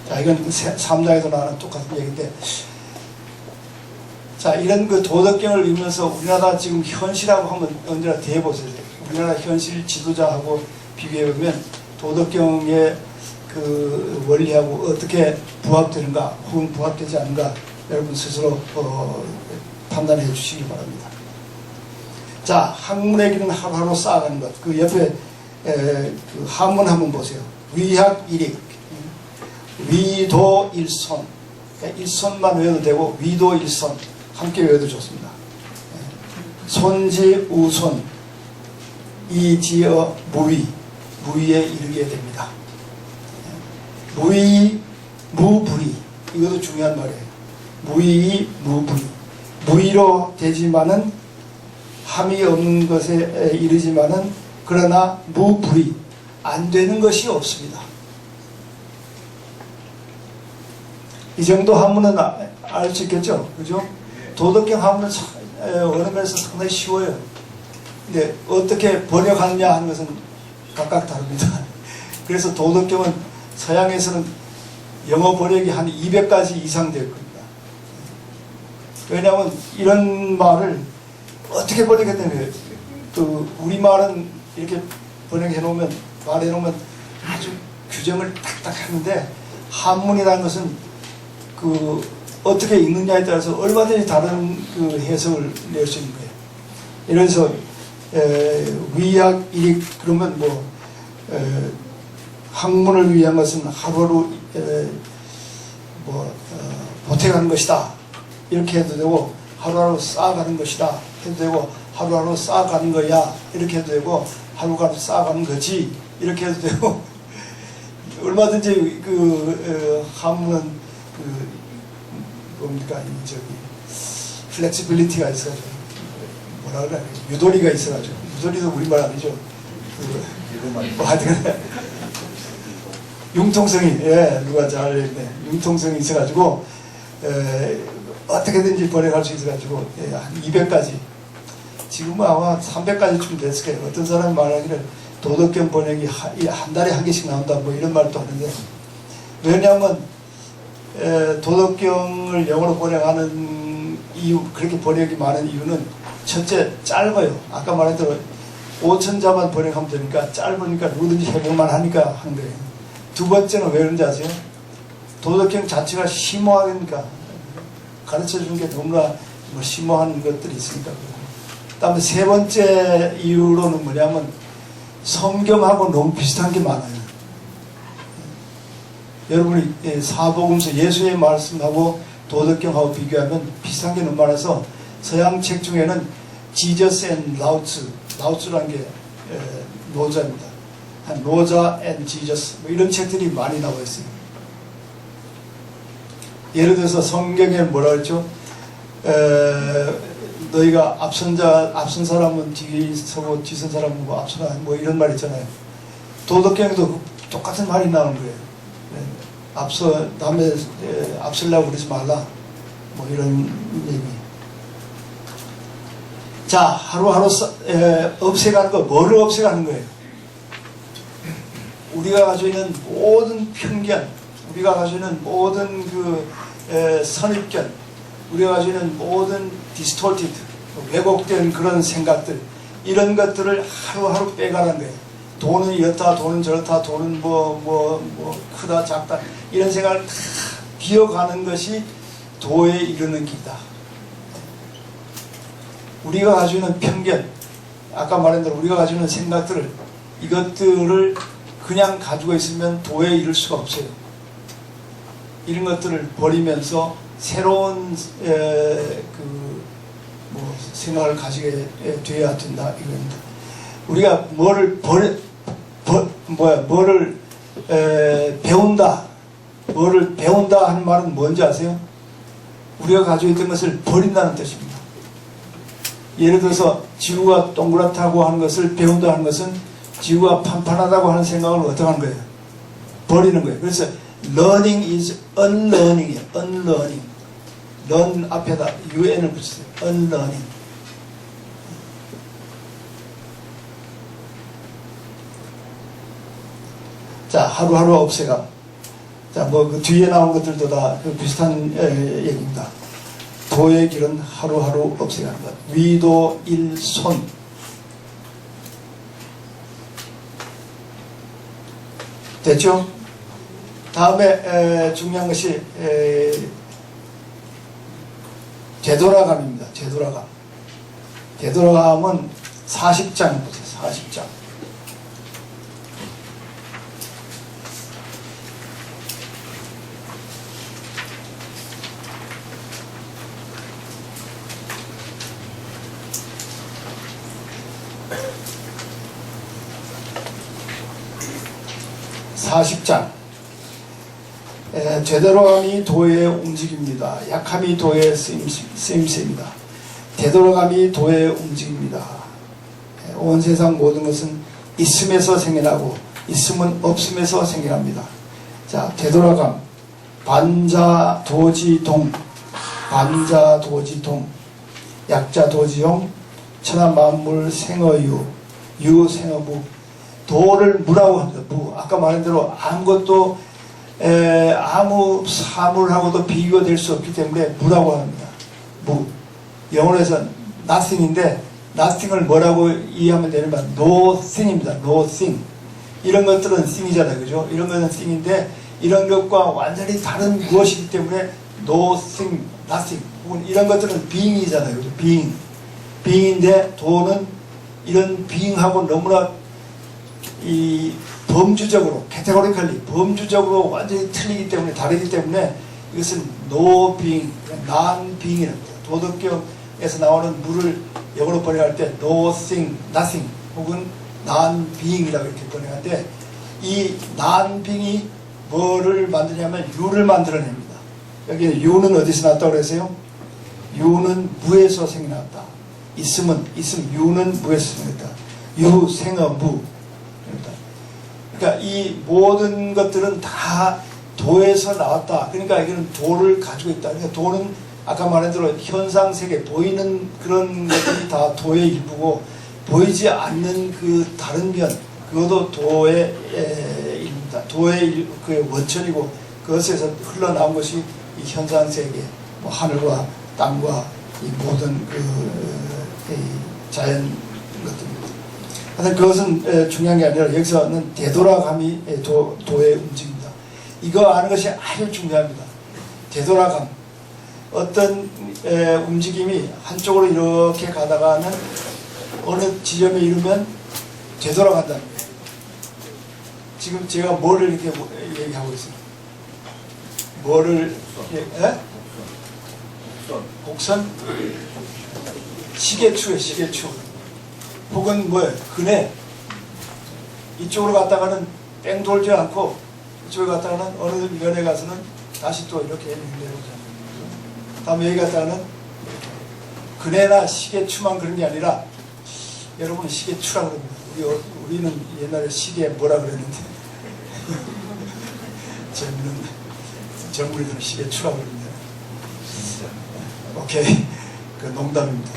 자, 이건 3장에서 나오는 똑같은 얘기인데, 자, 이런 그 도덕경을 읽으면서 우리나라 지금 현실하고 한번 언제나 대해보세요. 우리나라 현실 지도자하고 비교해보면 도덕경의 그 원리하고 어떻게 부합되는가 혹은 부합되지 않는가 여러분 스스로 판단해 주시기 바랍니다. 자, 학문의 길은 하루하루 쌓아가는 것. 그 옆에 그 한문 한번 보세요. 위학 일익, 위도 일손. 일손만 외워도 되고 위도 일손 함께 외워도 좋습니다. 손지 우손, 이지어 무위, 무위에 이르게 됩니다. 무위 무불이, 이것도 중요한 말이에요. 무위 무불이, 무위로 되지만은 함이 없는 것에 이르지만은 그러나 무불이, 안 되는 것이 없습니다. 이 정도 한문은 알 수 있겠죠, 그죠? 도덕경 한문은 어느 면에서 상당히 쉬워요. 근데 어떻게 번역하느냐 하는 것은 각각 다릅니다. 그래서 도덕경은 서양에서는 영어 번역이 한 200가지 이상 될 겁니다. 왜냐하면 이런 말을 어떻게 번역했냐면, 또 우리말은 이렇게 번역해 놓으면, 말해 놓으면 아주 규정을 딱딱 하는데, 한문이라는 것은 그 어떻게 읽느냐에 따라서 얼마든지 다른 그 해석을 낼 수 있는 거예요. 이래서 위학 일익 그러면 학문을 위한 것은 하루하루 보태가는 것이다 이렇게 해도 되고, 하루하루 쌓아가는 것이다 해도 되고, 하루하루 쌓아가는 거야 이렇게 해도 되고, 하루하루 쌓아가는 거지 이렇게 해도 되고, 얼마든지 한문은 뭡니까, 플렉시빌리티가 있어가지고, 뭐라 그래, 유도리가 있어가지고, 유도리도 우리말 아니죠. 하여튼 융통성이, 예, 누가 잘 했네. 융통성이 있어가지고, 어떻게든지 번역할 수 있어가지고, 예, 한 200가지. 지금은 아마 300가지쯤 됐을 거예요. 어떤 사람이 말하기를 도덕경 번역이 한 달에 한 개씩 나온다, 뭐 이런 말도 하는데, 왜냐하면, 도덕경을 영어로 번역하는 이유, 그렇게 번역이 많은 이유는 첫째, 짧아요. 아까 말한 대로 5천자만 번역하면 되니까 짧으니까 누구든지 해볼만 하니까 한 거예요. 두 번째는 왜 그런지 아세요? 도덕경 자체가 심오하니까 가르쳐 주는 게 너무나 뭐 심오한 것들이 있으니까. 그 다음에 세 번째 이유로는 뭐냐면 성경하고 너무 비슷한 게 많아요. 여러분이 사복음서 예수의 말씀하고 도덕경하고 비교하면 비슷한 게 너무 많아서 서양 책 중에는 Jesus and 라오츠라는 게 노자입니다. 노자 and Jesus 뭐 이런 책들이 많이 나와 있어요. 예를 들어서 성경에 뭐라 그랬죠? 너희가 앞선 사람은 뒤에 서고 뒤선 사람은 뭐 앞서라 뭐 이런 말 있잖아요. 도덕경에도 똑같은 말이 나오는 거예요. 남의 앞서려고 그러지 말라 뭐 이런 얘기. 자, 하루하루 없애가는 거, 뭐를 없애가는 거예요? 우리가 가지고 있는 모든 편견, 우리가 가지고 있는 모든 선입견, 우리가 가지고 있는 모든 distorted, 왜곡된 그런 생각들, 이런 것들을 하루하루 빼가는 거예요. 돈은 이렇다, 돈은 저렇다, 돈은 크다, 작다, 이런 생각을 다 비워가는 것이 도에 이르는 길이다. 우리가 가지고 있는 편견, 아까 말한 대로 우리가 가지고 있는 생각들을, 이것들을 그냥 가지고 있으면 도에 이를 수가 없어요. 이런 것들을 버리면서 새로운 생각을 가지게 되어야 된다 이겁니다. 우리가 뭐를 배운다 하는 말은 뭔지 아세요? 우리가 가지고 있던 것을 버린다는 뜻입니다. 예를 들어서 지구가 동그랗다고 하는 것을 배운다 하는 것은 지구가 판판하다고 하는 생각을 어떻게 하는 거예요? 버리는 거예요. 그래서 learning is unlearning이에요. unlearning. learn 앞에다 un을 붙이세요. unlearning. 자, 하루하루 없애가. 자, 그 뒤에 나온 것들도 다 비슷한 얘기입니다. 도의 길은 하루하루 없애가는 것. 위도 일손. 됐죠? 다음에 중요한 것이 되돌아감입니다. 되돌아감. 되돌아감은 40장 보세요. 40장. 되돌아감이 도의 움직입니다. 약함이 도의 쓰임새입니다. 되돌아감이 도의 움직입니다. 온 세상 모든 것은 있음에서 생겨나고 있음은 없음에서 생겨납니다. 자, 되돌아감. 반자도지동, 반자도지동, 약자도지용, 천하만물 생어유, 유생어무. 도를 무라고 합니다. 무. 아까 말한 대로 아무것도 아무 사물하고도 비교가 될 수 없기 때문에 무라고 합니다. 무. 영어에서 nothing인데 nothing을 뭐라고 이해하면 되냐면 nothing입니다. nothing. 이런 것들은 thing이잖아요. 그죠? 이런 것은 thing인데 이런 것과 완전히 다른 무엇이기 때문에 nothing, nothing. 혹은 이런 것들은 being이잖아요. 그죠? being. being인데 도는 이런 being하고 너무나 이 범주적으로, categorically, 범주적으로 완전히 틀리기 때문에, 다르기 때문에 이것은 no being, non-being이라는 거예요. 도덕경에서 나오는 무를 영어로 번역할 때 nothing, nothing 혹은 non-being이라고 이렇게 번역하는데 이 non-being이 뭐를 만드냐면 유를 만들어냅니다. 여기 유는 어디서 났다고 그랬어요? 유는 무에서 생겨났다. 있음, 유는 무에서 생겼다. 유, 생어, 무. 그러니까 이 모든 것들은 다 도에서 나왔다. 그러니까 이거는 도를 가지고 있다. 그러니까 도는 아까 말한 대로 현상 세계, 보이는 그런 것들이 다 도의 일부고, 보이지 않는 그 다른 면, 그것도 도의 일부다. 도의 그 원천이고, 그것에서 흘러나온 것이 이 현상 세계, 뭐 하늘과 땅과 이 모든 이 자연 것들입니다. 하여튼 그것은 중요한 게 아니라 여기서는 되돌아감이 도의 움직임입니다. 이거 아는 것이 아주 중요합니다. 되돌아감. 어떤 움직임이 한쪽으로 이렇게 가다가는 어느 지점에 이르면 되돌아간다는 거예요. 지금 제가 뭐를 이렇게 얘기하고 있어요? 뭐를 곡선? 시계추예요, 시계추. 혹은 뭐예요? 그네. 이쪽으로 갔다가는 뺑 돌지 않고 이쪽에 갔다가는 어느 면에 가서는 다시 또 이렇게 내려오잖아요. 다음에 여기 갔다가는 그네나 시계추만 그런 게 아니라, 여러분은 시계추라고 그럽니다. 우리는 옛날에 시계 뭐라 그랬는데 젊은이들은 시계추라고 그럽니다. 오케이. 그 농담입니다.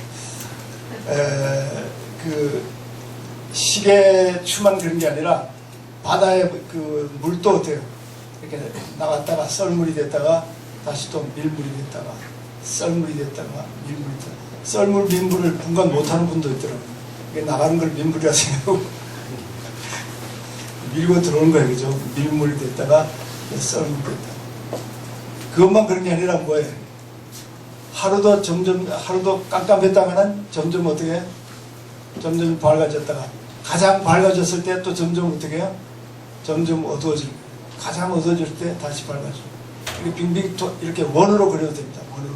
그 시계추만 그런 게 아니라 바다의 그 물도 어때요? 이렇게 나갔다가 썰물이 됐다가 다시 또 밀물이 됐다가 썰물이 됐다가 밀물이 됐다가, 썰물 밀물을 분간 못하는 분도 있더라고요. 이게 나가는 걸 밀물이라 생각하고 밀고 들어오는 거예요, 그죠? 밀물이 됐다가 썰물이 됐다가. 그것만 그런 게 아니라 뭐예요? 하루도 깜깜했다가는 점점 어떻게 해요? 점점 밝아졌다가, 가장 밝아졌을 때 또 점점 어떻게 해요? 점점 어두워지고, 가장 어두워질 때 다시 밝아지고. 이렇게 빙빙 이렇게 원으로 그려도 됩니다. 원으로.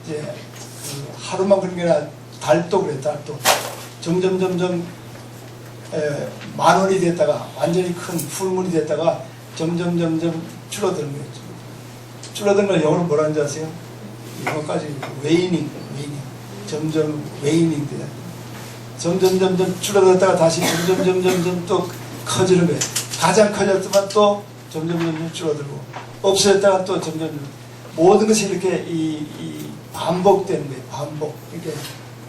이제 그 하루만 그런 게 아니라 달도 그래, 달도. 점점 만 원이 됐다가 완전히 큰 풀문이 됐다가 점점 줄어드는 거예요. 줄어드는 걸 영어로 뭐라는 줄 아세요? 이거까지 웨이닝. 점점 웨이닝 돼요. 점점 줄어들었다가 다시 점점 또 커지는 거예요. 가장 커졌지만 또 점점 줄어들고, 없어졌다가 또 점점 모든 것이 이렇게 이 반복되는 거예요. 반복. 이렇게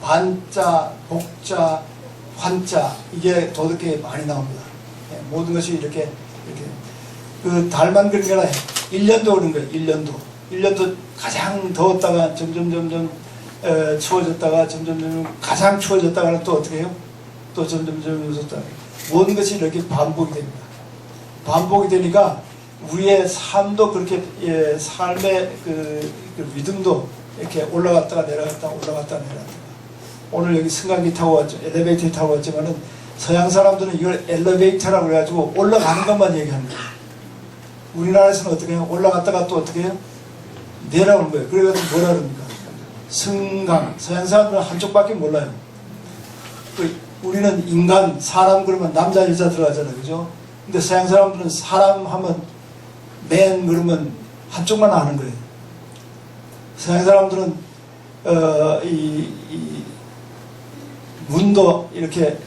반자, 복자, 환자, 이게 도덕계에 많이 나옵니다. 모든 것이 이렇게 그 달만 그런 게 아니라 1년도 그런 거예요. 1년도 가장 더웠다가 점점 추워졌다가 점점 가장 추워졌다가는 또 어떻게 해요? 또 점점 늦었다가, 모든 것이 이렇게 반복이 됩니다. 반복이 되니까 우리의 삶도 그렇게, 삶의 그 리듬도 이렇게 올라갔다가 내려갔다가 올라갔다가 내려갔다가. 오늘 여기 승강기 타고 왔죠. 엘리베이터 타고 왔지만은 서양 사람들은 이걸 엘리베이터라고 그래가지고 올라가는 것만 얘기하는 거예요. 우리나라에서는 어떻게 해요? 올라갔다가 또 어떻게 해요? 내려오는 거예요. 그래가지고 뭐라 그럽니까? 승강. 서양 사람들은 한쪽밖에 몰라요. 우리는 인간, 사람 그러면 남자, 여자 들어가잖아요. 그죠? 근데 서양 사람들은 사람 하면 맨 그러면 한쪽만 아는 거예요. 서양 사람들은 이 문도 이렇게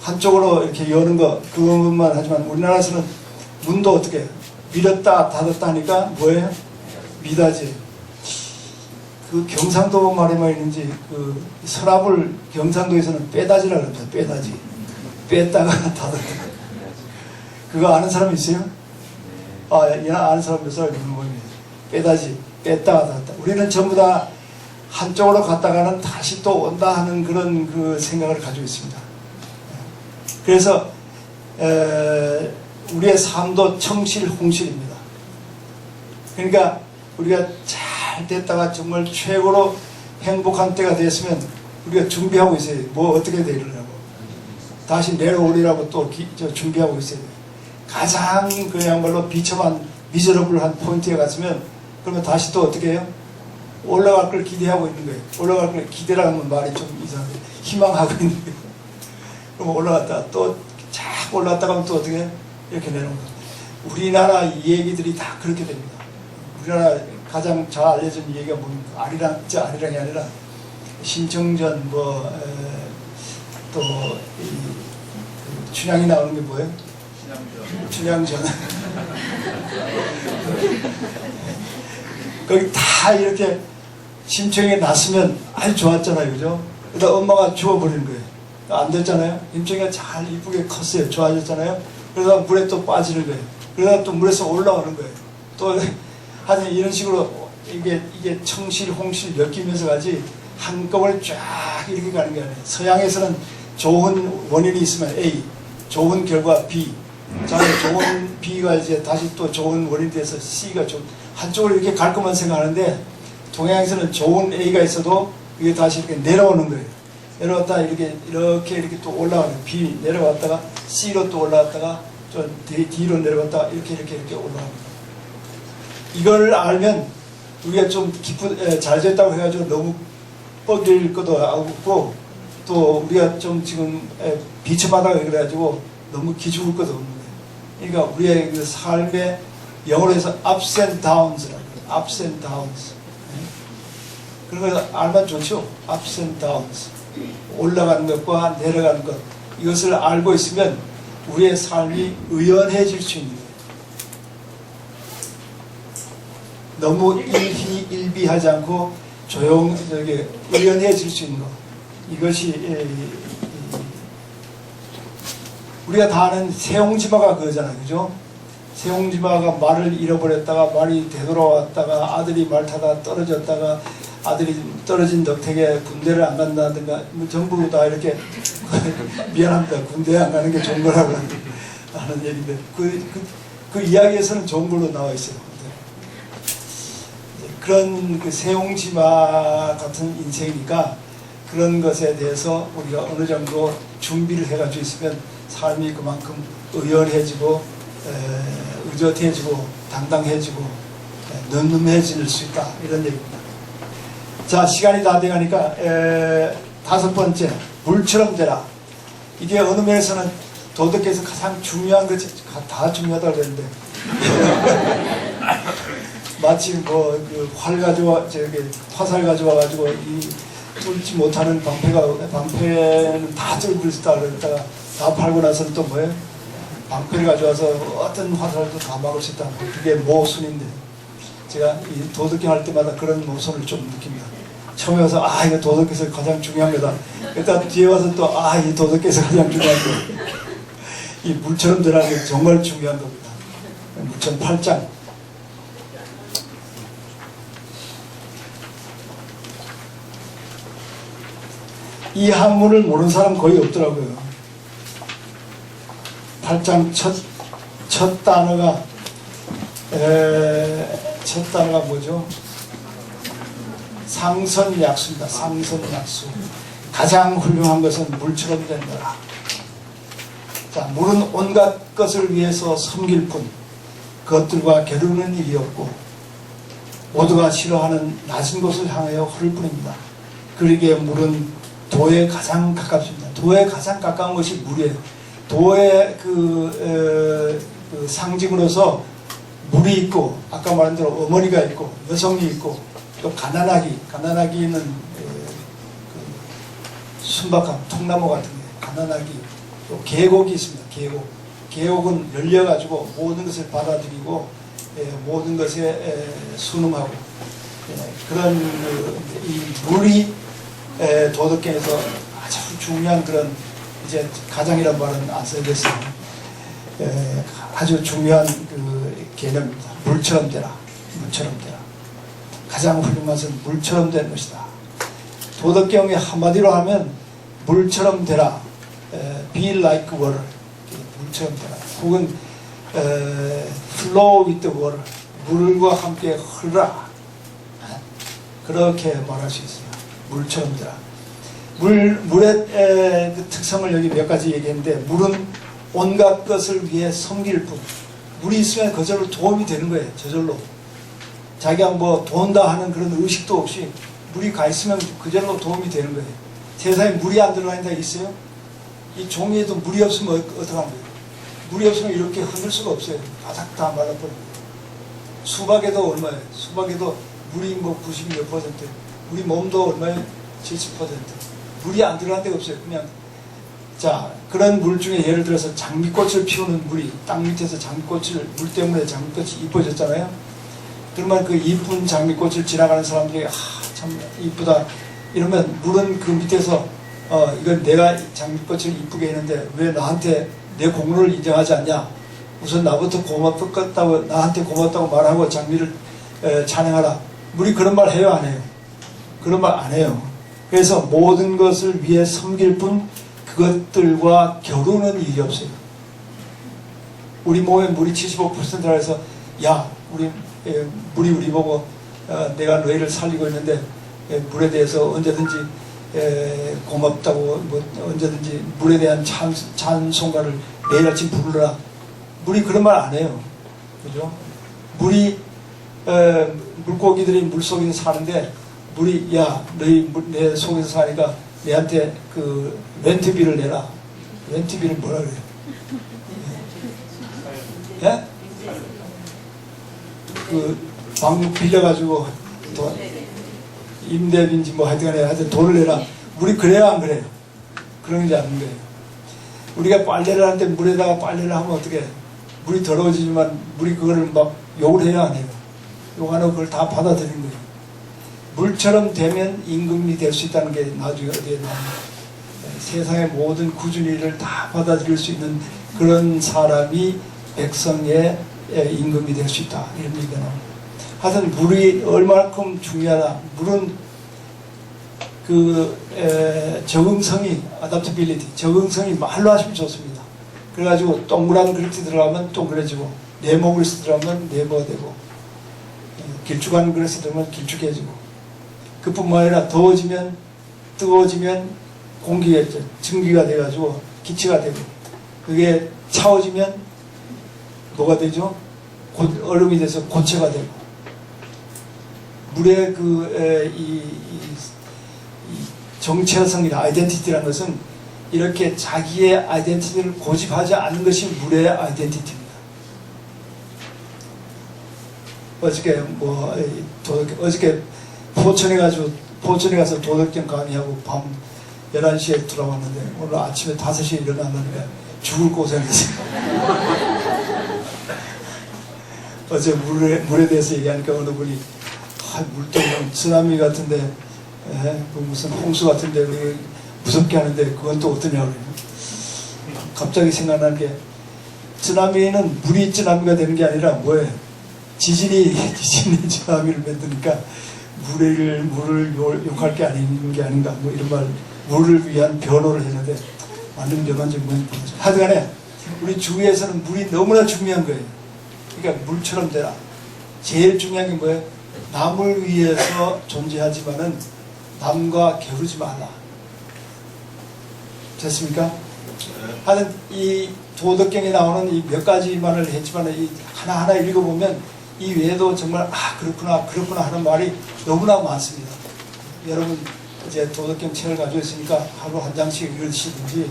한쪽으로 이렇게 여는 거 그것만 하지만, 우리나라에서는 문도 어떻게 밀었다 닫았다 하니까 뭐예요? 미닫이. 그 경상도 말에 있는지 그 서랍을 경상도에서는 빼다지라고 합니다. 빼다지. 뺐다가 닫았다. 그거 아는 사람 있어요? 아는 사람 몇 사람 있는 모양이에요. 빼다지. 뺐다가 닫았다. 우리는 전부 다 한쪽으로 갔다가는 다시 또 온다 하는 그런 그 생각을 가지고 있습니다. 그래서 우리의 삶도 청실홍실입니다. 그러니까 우리가 잘 됐다가 정말 최고로 행복한 때가 됐으면 우리가 준비하고 있어야 돼요. 뭐 어떻게 되려고. 다시 내려오리라고 또 준비하고 있어야 돼요. 가장 그야말로 비참한 미저러블한 포인트에 갔으면, 그러면 다시 또 어떻게 해요? 올라갈 걸 기대하고 있는 거예요. 올라갈 걸 기대라는 말이 좀 이상해요. 희망하고 있는 거예요. 그럼 올라갔다가 또 쫙 올라갔다가 하면 또 어떻게 해요? 이렇게 내려오는 거예요. 우리나라 얘기들이 다 그렇게 됩니다. 우리나라 가장 잘 알려진 얘기가 뭡니까? 아리랑이 아니라 신청전 또 춘향이 나오는 게 뭐예요? 춘향전. 거기 다 이렇게 심청이 났으면 아주 좋았잖아요, 그죠? 그러다 엄마가 죽어버리는 거예요. 안 됐잖아요. 심청이가 잘 이쁘게 컸어요. 좋아졌잖아요. 그러다 물에 또 빠지는 거예요. 그러다 또 물에서 올라오는 거예요. 또 하여튼 이런 식으로 이게 청실, 홍실 엮이면서 가지 한꺼번에 쫙 이렇게 가는 게 아니에요. 서양에서는 좋은 원인이 있으면 A, 좋은 결과 B, 좋은 B가 이제 다시 또 좋은 원인이 돼서 C가 좀 한쪽으로 이렇게 갈 것만 생각하는데, 동양에서는 좋은 A가 있어도 이게 다시 이렇게 내려오는 거예요. 내려왔다가 이렇게 또 올라가는 거예요. B 내려왔다가 C로 또 올라왔다가 좀 D로 내려왔다가 이렇게 올라갑니다. 이걸 알면 우리가 좀 잘 됐다고 해가지고 너무 뻐길 것도 없고, 또 우리가 좀 지금 비춰바다가 그래가지고 너무 기죽을 것도 없는 거예요. 그러니까 우리의 그 삶의 영어로 해서 ups and downs라고 해요. ups and downs. 그런 걸 알면 좋죠. ups and downs. 올라가는 것과 내려가는 것. 이것을 알고 있으면 우리의 삶이 의연해질 수 있는 거예요. 너무 일비하지 않고 의연해질 수 있는 것. 이것이 우리가 다 아는 세옹지마가 그거잖아요, 그죠? 세옹지마가 말을 잃어버렸다가 말이 되돌아왔다가 아들이 말 타다가 떨어졌다가 아들이 떨어진 덕택에 군대를 안 간다든가 뭐 전부 다 이렇게 미안합니다. 군대 안 가는 게 좋은 거라고 하는 얘기인데 그 이야기에서는 좋은 걸로 나와 있어요. 그런 그 세옹지마 같은 인생이니까 그런 것에 대해서 우리가 어느 정도 준비를 해가지고 있으면 삶이 그만큼 의연해지고 의젓해지고 당당해지고 늠름해질 수 있다, 이런 얘기입니다. 자, 시간이 다 돼가니까 5번째, 물처럼 되라. 이게 어느 면에서는 도덕에서 가장 중요한 것이 다 중요하다고 그랬는데 마치 그 활 가져와 화살 가져와가지고 이 뚫지 못하는 방패는 다 뚫을 수 있다 그랬다가 다 팔고 나서는 또 뭐예요? 방패를 가져와서 어떤 화살도 다 막을 수 있다. 그게 모순인데, 제가 이 도덕경 할 때마다 그런 모순을 좀 느낍니다. 처음에 와서 이거 도덕에서 가장 중요한 거다. 일단 뒤에 와서 또 이 도덕에서 가장 중요한 거. 이 물처럼 되라는 게 정말 중요한 겁니다. 물처럼 8장. 이 한문을 모르는 사람 거의 없더라고요. 8장 첫 단어가 뭐죠? 상선약수입니다. 상선약수. 가장 훌륭한 것은 물처럼 된 거라. 자, 물은 온갖 것을 위해서 섬길 뿐 그것들과 겨루는 일이 없고 모두가 싫어하는 낮은 곳을 향하여 흐를 뿐입니다. 그러기에 물은 도에 가장 가깝습니다. 도에 가장 가까운 것이 물이에요. 도의 그 상징으로서 물이 있고, 아까 말한 대로 어머니가 있고, 여성이 있고, 또 가난하기는 순박한 통나무 같은 게, 가난하기, 또 계곡이 있습니다. 계곡은 열려가지고 모든 것을 받아들이고 모든 것에 순응하고, 그런 이 물이 도덕경에서 아주 중요한 그런, 이제 가장이란 말은 안 써야겠어요. 아주 중요한 그 개념입니다. 물처럼 되라. 물처럼 되라. 가장 훌륭한 것은 물처럼 되는 것이다. 도덕경의 한마디로 하면 물처럼 되라. Be like water. 물처럼 되라. 혹은 flow with the water. 물과 함께 흐르라. 그렇게 말할 수 있습니다. 물처럼 되라. 물의 그 특성을 여기 몇 가지 얘기했는데, 물은 온갖 것을 위해 섬길 뿐. 물이 있으면 그절로 도움이 되는 거예요. 저절로. 자기가 뭐 도운다 하는 그런 의식도 없이 물이 가 있으면 그절로 도움이 되는 거예요. 세상에 물이 안 들어가는 데 있어요? 이 종이에도 물이 없으면 어떡하는 거예요? 물이 없으면 이렇게 흔들 수가 없어요. 바닥 다 말라버리는 거예요. 수박에도 얼마예요? 수박에도 물이 뭐 90몇 %, 우리 몸도 얼마예요? 70%. 물이 안 들어가는 데가 없어요. 그냥 자, 그런 물 중에 예를 들어서 장미꽃을 피우는 물이 땅 밑에서 장미꽃을 물 때문에 장미꽃이 이뻐졌잖아요. 그러면 그 이쁜 장미꽃을 지나가는 사람들이 참 이쁘다 이러면 물은 그 밑에서 이건 내가 장미꽃을 이쁘게 했는데 왜 나한테 내 공로를 인정하지 않냐. 우선 나부터 고맙다고 나한테 고맙다고 말하고 장미를 찬양하라. 물이 그런 말 해요, 안 해요? 그런 말 안 해요. 그래서 모든 것을 위해 섬길 뿐 그것들과 겨루는 일이 없어요. 우리 몸에 물이 75%라 해서 야 물이 우리 보고 내가 너희를 살리고 있는데 물에 대해서 언제든지 고맙다고 뭐 언제든지 물에 대한 찬송가를 매일 아침 부르라. 물이 그런 말 안 해요. 그죠? 물이 물고기들이 물속에서 사는데 물이 야 너희 내 속에서 사니까 내한테 그 렌트비를 내라. 렌트비를 뭐라 그래요? 예? 그 방 빌려가지고 돈 임대비인지 뭐 하여튼 돈을 내라. 물이 그래요 안 그래요? 그런지 않는 거예요. 우리가 빨래를 하는데 물에다가 빨래를 하면 어떻게 물이 더러워지지만 물이 그거를 막 욕을 해야 안 해요. 욕하는 그걸 다 받아들이는 거예요. 물처럼 되면 임금이 될 수 있다는 게 나중에 어디에 나옵니다. 세상의 모든 꾸준히를 다 받아들일 수 있는 그런 사람이 백성의 임금이 될 수 있다. 이런 얘기가 나옵니다. 하여튼 물이 얼마큼 중요하다. 물은 적응성이 adaptability, 적응성이 말로 하시면 좋습니다. 그래가지고 동그란 그릇이 들어가면 동그래지고 네모 그릇이 들어가면 네모가 되고 길쭉한 그릇이 들어가면 길쭉해지고 그뿐만 아니라 더워지면 뜨거워지면 공기가 증기가 돼가지고 기체가 되고 그게 차워지면 뭐가 되죠? 얼음이 돼서 고체가 되고 물의 이 정체성이나 아이덴티티라는 것은 이렇게 자기의 아이덴티티를 고집하지 않는 것이 물의 아이덴티티입니다. 어저께 포천에 가서 도덕경 강의하고 밤 11시에 돌아왔는데 오늘 아침에 5시에 일어났는데 죽을 고생했어요. 어제 물에 대해서 얘기하니까 어느 분이 물도 쓰나미 같은데 무슨 홍수 같은데 무섭게 하는데 그건 또 어떠냐고 그래요. 갑자기 생각나는 게 쓰나미는 물이 쓰나미가 되는 게 아니라 뭐예요? 지진이 쓰나미를 만드니까 물을 욕할 게 아닌 게 아닌가 뭐 이런 말 물을 위한 변호를 했는데 맞는 변호인지 뭔지 모르죠. 하여튼간에 우리 주위에서는 물이 너무나 중요한 거예요. 그러니까 물처럼 되라. 제일 중요한 게 뭐예요? 남을 위해서 존재하지만은 남과 겨루지 말라. 됐습니까? 하여튼 이 도덕경에 나오는 이 몇 가지만을 했지만 이 하나하나 읽어보면 이 외에도 정말 그렇구나 하는 말이 너무나 많습니다. 여러분 이제 도덕경 책을 가지고 있으니까 하루 한 장씩 읽으시든지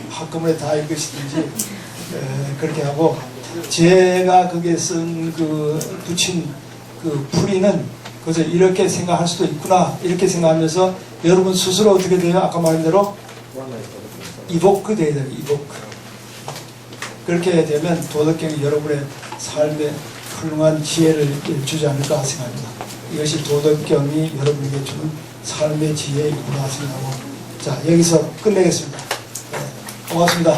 한꺼번에 다 읽으시든지 그렇게 하고 제가 거기에 붙인 그 풀이는 그래서 이렇게 생각할 수도 있구나 이렇게 생각하면서 여러분 스스로 어떻게 돼요? 아까 말한 대로 이보크 돼야 돼요. 이보크. 그렇게 되면 도덕경이 여러분의 삶에 훌륭한 지혜를 주지 않을까 생각합니다. 이것이 도덕경이 여러분에게 주는 삶의 지혜이구나 생각하고 자 여기서 끝내겠습니다. 네, 고맙습니다.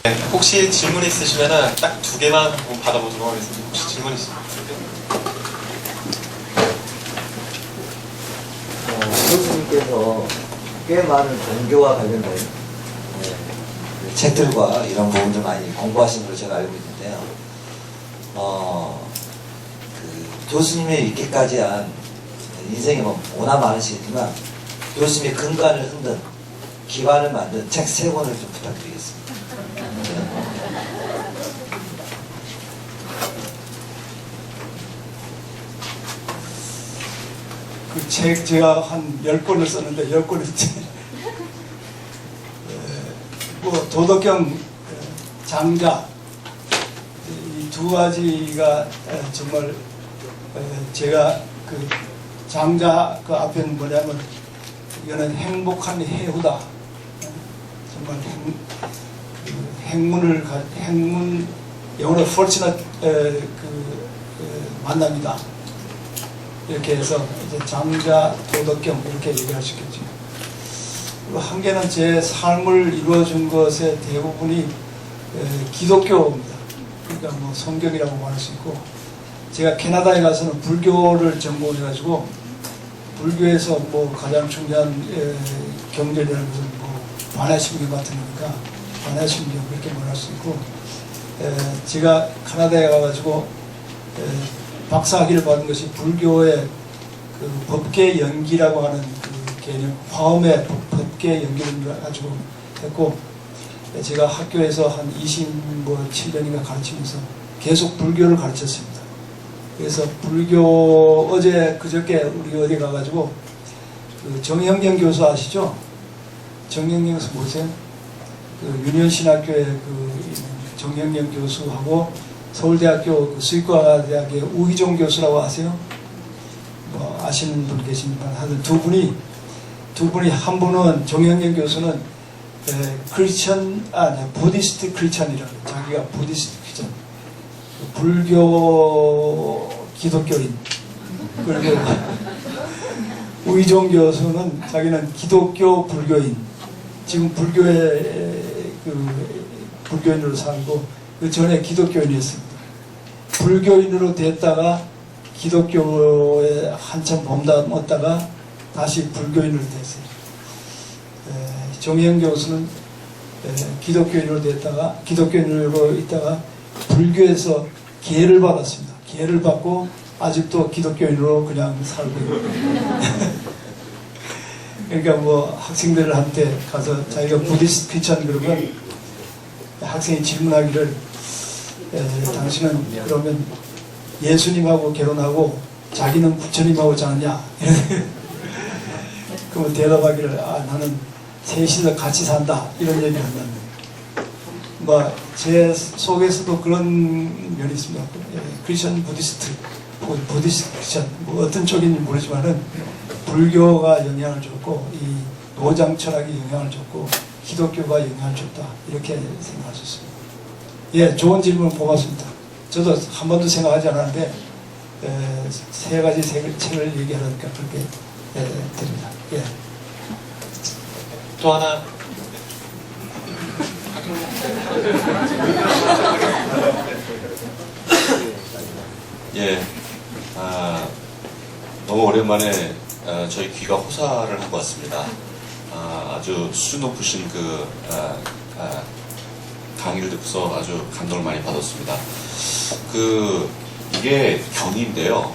네, 혹시 질문 있으시면 딱 2개만 받아보도록 하겠습니다. 혹시 질문 있으세요? 교수님께서 꽤 많은 종교와 관련된 책들과 이런 부분들 많이 공부하신 걸로 제가 알고 있는데요. 교수님의 이렇게까지 한 인생이 워낙 많으시겠지만 교수님의 근간을 흔든 기반을 만든 책 3권을 좀 부탁드리겠습니다. 그 책 제가 한 10권을 썼는데 10권을 뭐 도덕경 장자 이 2가지가 정말 제가 그 장자 그 앞에는 뭐냐면 이거는 행복한 해후다. 정말 행문 영어로 fortunate 만남이다. 이렇게 해서 이제 장자 도덕경 이렇게 얘기할 수 있겠죠. 그리고 한 개는 제 삶을 이루어준 것의 대부분이 기독교입니다. 그러니까 뭐 성경이라고 말할 수 있고, 제가 캐나다에 가서는 불교를 전공해가지고 불교에서 뭐 가장 중요한 경전이라는 것은 뭐 반야심경 같은 거니까 반야심경 그렇게 말할 수 있고, 제가 캐나다에 가가지고 박사학위를 받은 것이 불교의 그 법계 연기라고 하는 그 개념, 화엄의 법계 연기를 가지고 했고, 제가 학교에서 한 27년인가 가르치면서 계속 불교를 가르쳤습니다. 그래서 불교 그저께 우리 어디 가가지고 그 정영경 교수 아시죠? 정영경 교수 보세요. 그 유년신학교의 그 정영경 교수하고 서울대학교 그 수의과대학의 우희종 교수라고 아세요? 뭐 아시는 분 계십니까? 하여튼 두 분이 한 분은 정영경 교수는 부디스트 크리스천이라고, 자기가 부디스트 크리스천, 불교 기독교인. 그리고 우희종 교수는 자기는 기독교 불교인. 지금 불교인으로 살고, 그 전에 기독교인이었습니다. 불교인으로 됐다가 기독교에 한참 몸담았다가 다시 불교인으로 됐어요. 정영 교수는 기독교인으로 있다가 불교에서 계를 받았습니다. 계를 받고 아직도 기독교인으로 그냥 살고 있고. 그러니까 뭐 학생들한테 가서 자기가 부디스트 크리스천 그러면 학생이 질문하기를 당신은 그러면 예수님하고 결혼하고 자기는 부처님하고 자느냐? 그러면 대답하기를 나는 셋이서 같이 산다 이런 얘기를 한다는 거예요. 제 속에서도 그런 면이 있습니다. 크리스천 부디스트 크리스천 뭐 어떤 쪽인지 모르지만은 불교가 영향을 줬고 이 노장 철학이 영향을 줬고 기독교가 영향을 줬다 이렇게 생각할 수 있습니다. 예, 좋은 질문 고맙습니다. 저도 한 번도 생각하지 않았는데 세 가지 책을 얘기하니까 그렇게 드립니다. 예. 또 하나. 예, 너무 오랜만에 저희 귀가 호사를 하고 왔습니다. 아주 수준 높으신 그 강의를 듣고서 아주 감동을 많이 받았습니다. 이게 경인데요.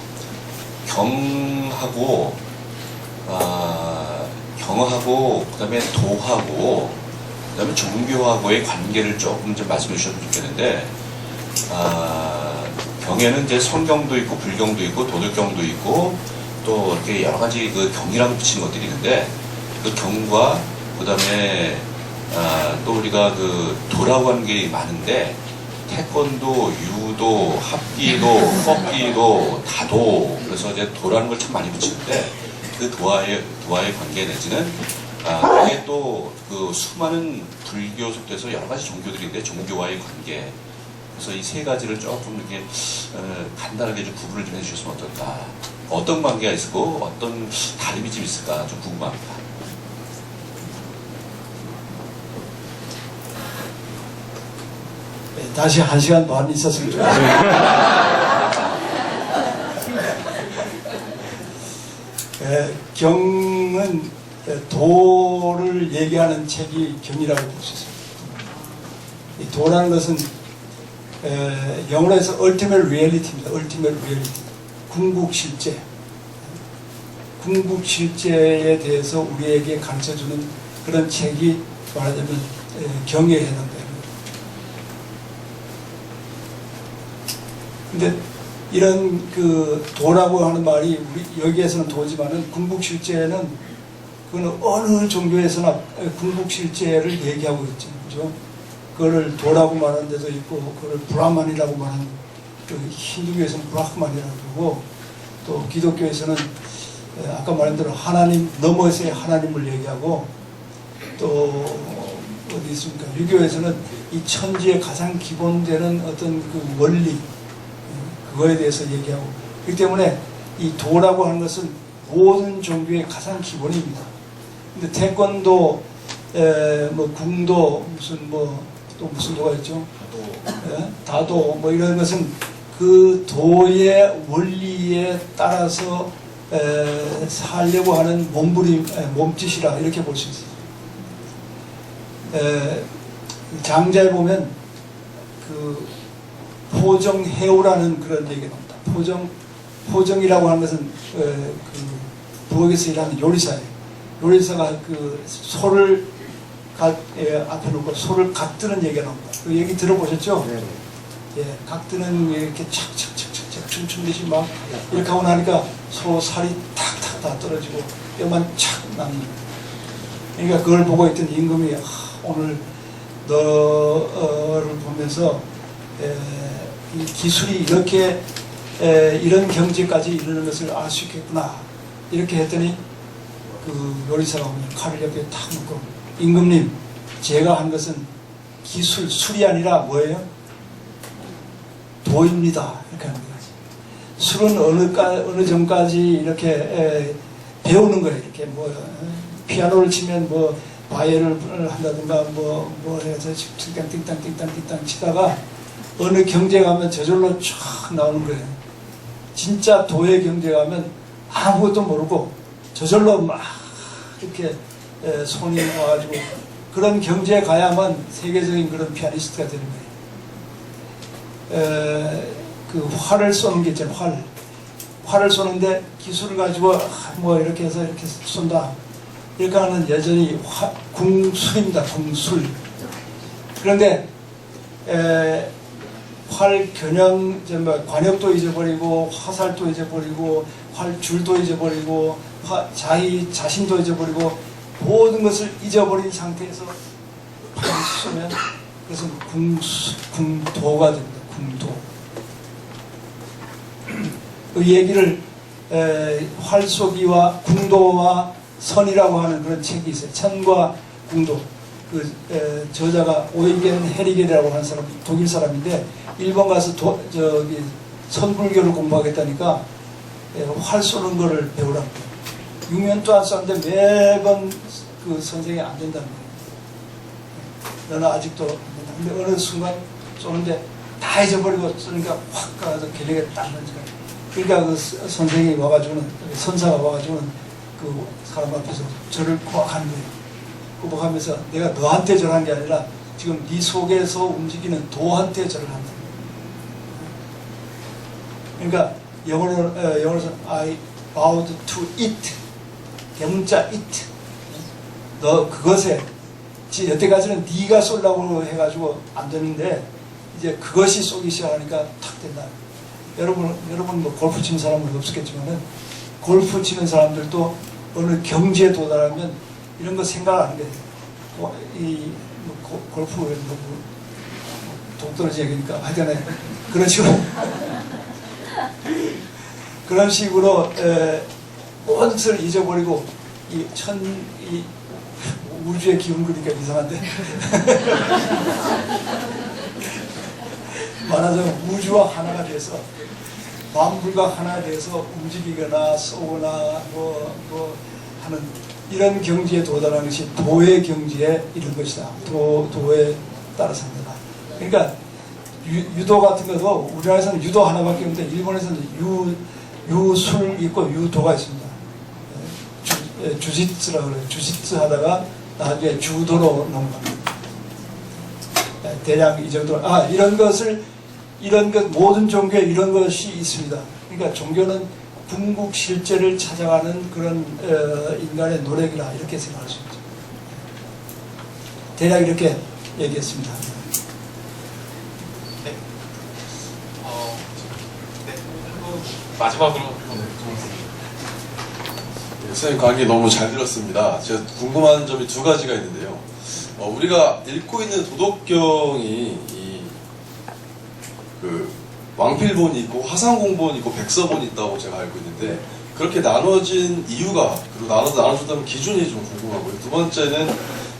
경하고 그다음에 도하고 그다음에 종교하고의 관계를 조금 좀 말씀해 주셨으면 좋겠는데, 경에는 이제 성경도 있고 불경도 있고 도덕경도 있고 또 이렇게 여러 가지 그 경이라고 붙이는 것들이 있는데, 그 경과 그다음에 또 우리가 그 도라고 하는 게 많은데, 태권도, 유도, 합기도, 꺾기도, 다도, 그래서 이제 도라는 걸 참 많이 붙이는데, 그 도와의 관계 내지는 그게 또 그 수많은 불교 속에서 여러 가지 종교들인데 종교와의 관계. 그래서 이 세 가지를 조금 이렇게 간단하게 좀 구분을 좀 해주셨으면 어떨까? 어떤 관계가 있고 어떤 다름이 좀 있을까 좀 궁금합니다. 네, 다시 1시간 반 있었으면 좋겠습니다. 경은 도를 얘기하는 책이 경이라고 볼 수 있습니다. 이 도라는 것은 영어로 해서 ultimate reality입니다. ultimate reality. 궁극실제. 궁극실제에 대해서 우리에게 가르쳐주는 그런 책이 말하자면 경에 해당됩니다. 근데 이런 그 도라고 하는 말이 우리 여기에서는 도지만은 궁극실제는 그거는 어느 종교에서나 궁극실제를 얘기하고 있죠. 그죠? 그거를 도라고 말하는 데도 있고, 그걸 브라만이라고 말하는, 그 힌두교에서는 브라흐만이라고 그러고, 또 기독교에서는 아까 말한 대로 하나님 넘어서의 하나님을 얘기하고 또 어디 있습니까? 유교에서는 이 천지의 가장 기본되는 어떤 그 원리 그거에 대해서 얘기하고 그렇기 때문에 이 도라고 하는 것은 모든 종교의 가장 기본입니다. 근데 태권도, 뭐 궁도 무슨 뭐 또 무슨 도가 있죠? 다도 뭐 이런 것은 그 도의 원리에 따라서 살려고 하는 몸부림, 몸짓이라 이렇게 볼 수 있어요. 장자에 보면 그 포정해오라는 그런 얘기가 나옵니다. 포정이라고 하는 것은 그 부엌에서 일하는 요리사예요. 요리사가 그 소를 앞에 놓고 소를 각드는 얘기가 나옵니다. 그 얘기 들어보셨죠? 네. 예, 각드는 이렇게 착착착착착 춤추듯이 막 이렇게 하고 나니까 소 살이 탁탁 다 떨어지고 뼈만 착 남는. 그러니까 그걸 보고 있던 임금이 오늘 너를 보면서 이 기술이 이렇게 이런 경지까지 이르는 것을 알 수 있겠구나 이렇게 했더니 그 요리사가 오면 칼을 옆에 탁 놓고 임금님 제가 한 것은 기술 술이 아니라 뭐예요? 도입니다 이렇게 하는 거지. 술은 어느 점까지 이렇게 배우는 거예요. 이렇게 뭐 피아노를 치면 뭐 바이올을 한다든가 뭐 해서 띵땅 치다가 어느 경제 가면 저절로 쫙 나오는 거예요. 진짜 도의 경제 가면 아무것도 모르고 저절로 막 이렇게 손이 와가지고 그런 경제에 가야만 세계적인 그런 피아니스트가 되는 거예요. 그 활을 쏘는 게 있잖아요. 활을 쏘는데 기술을 가지고 뭐 이렇게 해서 이렇게 쏜다. 이렇게 하는 여전히 궁술입니다. 궁술. 그런데 활 겨냥 관역도 잊어버리고 화살도 잊어버리고 활줄도 잊어버리고 자신도 잊어버리고 모든 것을 잊어버린 상태에서 쏘면 그것은 궁도가 됩니다. 궁도. 그 얘기를 활쏘기와 궁도와 선이라고 하는 그런 책이 있어요. 천과 궁도. 그 저자가 오이겐 헤리겔이라고 하는 사람, 독일 사람인데 일본 가서 저기 선불교를 공부하겠다니까 활 쏘는 거를 배우랍니다. 6년도 안 쐈는데 매번 그 선생이 안 된다는 거예요. 너는 아직도 근데 어느 순간 쏘는데 다 잊어버리고 쏘니까 확 가서 계력에 딱 던지고 그러니까 그 선생이 와가지고는 선사가 와가지고는 그 사람 앞에서 절을 꽉 하는 거예요. 꼭 하면서 내가 너한테 절한 게 아니라 지금 네 속에서 움직이는 도한테 절을 한다. 그러니까 영어로는 I bowed to it. 대문자 it. 너 그것에 여태까지는 네가 쏠라고 해가지고 안 되는데 이제 그것이 쏘기 시작하니까 탁 된다. 여러분 뭐 골프 치는 사람은 없었겠지만은 골프 치는 사람들도 어느 경지에 도달하면 이런 거 생각 안 하게 돼요. 골프 독떨어지 얘기니까 하여튼에 그런 식으로 그런 식으로 모든 것을 잊어버리고 이 우주의 기운 그러니까 이상한데 말하자면 우주와 하나가 돼서 만물과 하나 돼서 움직이거나 쏘거나 뭐 하는 이런 경지에 도달하는 것이 도의 경지에 이른 것이다. 도에 따라서 합니다. 그러니까 유도 같은 것도 우리나라에서는 유도 하나밖에 없는데 일본에서는 유술 있고 유도가 있습니다. 주짓수라고 그래요. 주짓수 하다가 나중에 주도로 넘어갑니다. 대략 이 정도. 이런 것 모든 종교에 이런 것이 있습니다. 그러니까 종교는 궁극 실제를 찾아가는 그런 인간의 노력이라 이렇게 생각할 수 있죠. 대략 이렇게 얘기했습니다. 네. 한번 마지막으로. 선생님 강의 너무 잘 들었습니다. 제가 궁금한 점이 두 가지가 있는데요. 우리가 읽고 있는 도덕경이 왕필본이 있고 화상공본이 있고 백서본이 있다고 제가 알고 있는데 그렇게 나눠진 이유가 그리고 나눠줬다는 기준이 좀 궁금하고요. 두 번째는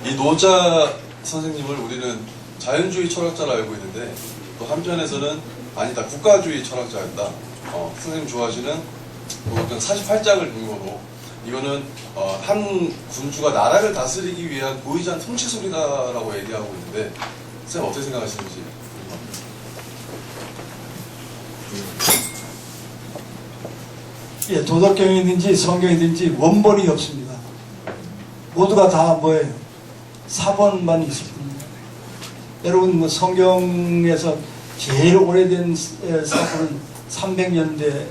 이 노자 선생님을 우리는 자연주의 철학자로 알고 있는데 또 한편에서는 아니다 국가주의 철학자였다. 선생님 좋아하시는 어떤 48장을 근거로 이거는 한 군주가 나라를 다스리기 위한 보이지 않는 통치술이다라고 얘기하고 있는데 선생님 어떻게 생각하시는지 궁금합니다. 예, 도덕경이든지 성경이든지 원본이 없습니다. 모두가 다 뭐예요? 사본만 있을 뿐입니다. 여러분 뭐 성경에서 제일 오래된 사본은 300년대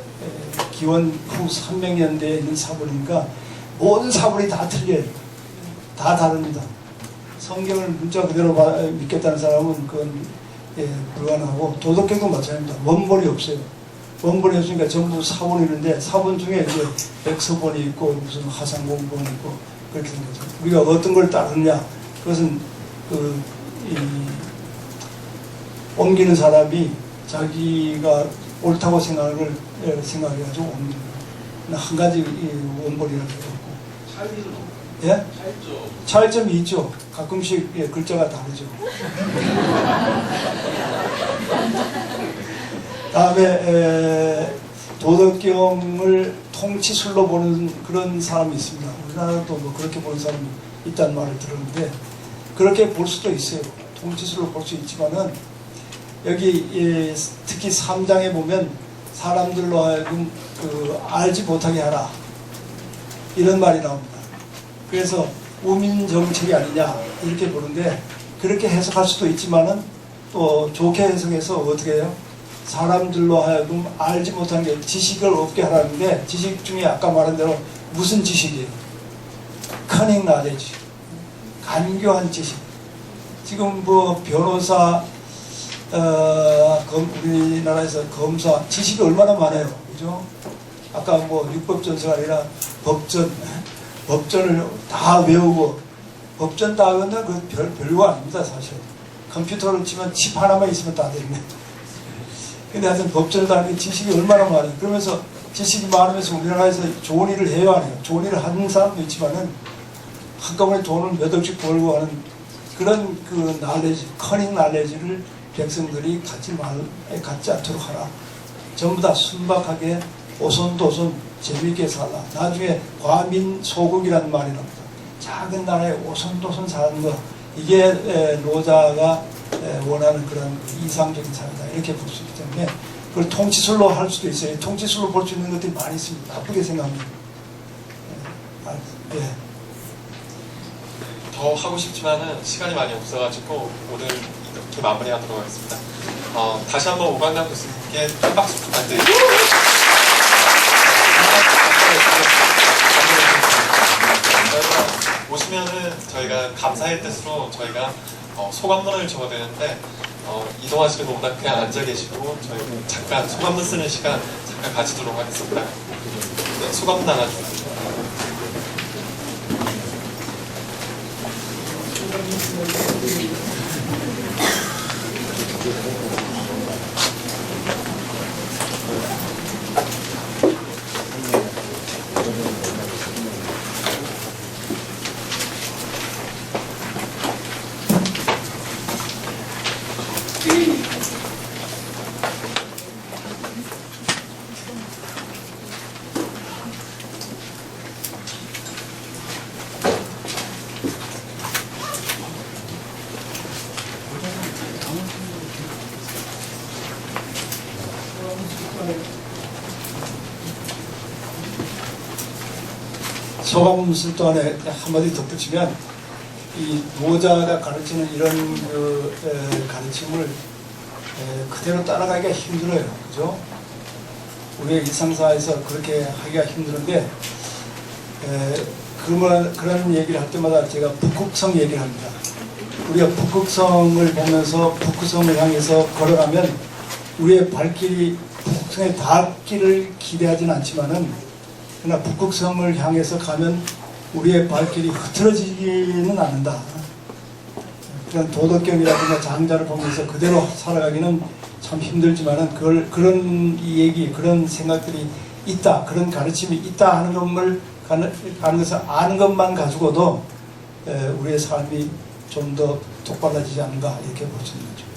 기원 후 300년대에 있는 사본이니까 모든 사본이 다 틀려요. 다 다릅니다. 성경을 문자 그대로 믿겠다는 사람은 그건 불가능하고 도덕경도 마찬가지입니다. 원본이 없어요. 원본이 없으니까 전부 사본이 있는데 사본 중에 이제 백서본이 있고 무슨 화상공본이 있고 그렇게 된 거죠. 우리가 어떤 걸 따르느냐 그것은 옮기는 사람이 자기가 옳다고 생각해가지고 옮기는 거예요. 한 가지 원본이라고 해갖고 차이는 예? 차이죠. 차이점이 있죠. 가끔씩 글자가 다르죠. 다음에 도덕경을 통치술로 보는 그런 사람이 있습니다. 우리나라도 뭐 그렇게 보는 사람이 있다는 말을 들었는데 그렇게 볼 수도 있어요. 통치술로 볼 수 있지만은 여기 특히 3장에 보면 사람들로 하여금 알지 못하게 하라 이런 말이 나옵니다. 그래서 우민정책이 아니냐 이렇게 보는데 그렇게 해석할 수도 있지만은 또 좋게 해석해서 어떻게 해요? 사람들로 하여금 알지 못한 게 지식을 얻게 하라는데 지식 중에 아까 말한 대로 무슨 지식이에요? 커닝 나레지 간교한 지식. 지금 뭐 변호사 우리나라에서 검사 지식이 얼마나 많아요, 그죠? 아까 뭐 육법전서가 아니라 법전을 다 외우고 법전 다 외운다 그 별거 아닙니다 사실. 컴퓨터로 치면 칩 하나만 있으면 다 되네. 근데 하여튼 법전을 다 하는 지식이 얼마나 많아요. 그러면서 지식이 많으면서 우리나라에서 좋은 일을 해야 하네요. 좋은 일을 하는 사람도 있지만은 한꺼번에 돈을 몇 억씩 벌고 하는 그런 그 날레지, 커닝 날레지를 백성들이 갖지 않도록 하라. 전부 다 순박하게 오손도손 재미있게 살라. 나중에 과민소국이라는 말이 나옵니다. 작은 나라에 오손도손 사는 거 이게 노자가 원하는 그런 이상적인 삶이다. 이렇게 볼 수 있기 때문에 그걸 통치술로 할 수도 있어요. 통치술로 볼 수 있는 것들이 많이 있습니다. 나쁘게 생각합니다. 예. 더 하고 싶지만은 시간이 많이 없어가지고 오늘 이렇게 마무리하도록 하겠습니다. 다시 한번 오강남 교수님께 큰 박수 부탁드립니다. 저희가 오시면은 저희가 감사의 뜻으로 저희가 소감문을 적어야 되는데 이동하시는 것보다 그냥 앉아 계시고 저희 잠깐 소감문 쓰는 시간 잠깐 가지도록 하겠습니다. 네, 소감문 나눠주세요. 소감 쓸 동안에 한마디 덧붙이면 이 노자가 가르치는 이런 가르침을 그대로 따라가기가 힘들어요. 그죠? 우리의 일상사에서 그렇게 하기가 힘드는데 그런 얘기를 할 때마다 제가 북극성 얘기를 합니다. 우리가 북극성을 보면서 북극성을 향해서 걸어가면 우리의 발길이 북극성에 닿기를 기대하지는 않지만은 그러나 북극성을 향해서 가면 우리의 발길이 흐트러지지는 않는다. 그런 도덕경이라든가 장자를 보면서 그대로 살아가기는 참 힘들지만은 그런 얘기, 그런 생각들이 있다, 그런 가르침이 있다 하는 것을 아는 것만 가지고도 우리의 삶이 좀 더 똑바라지지 않는가 이렇게 볼 수 있는 거죠.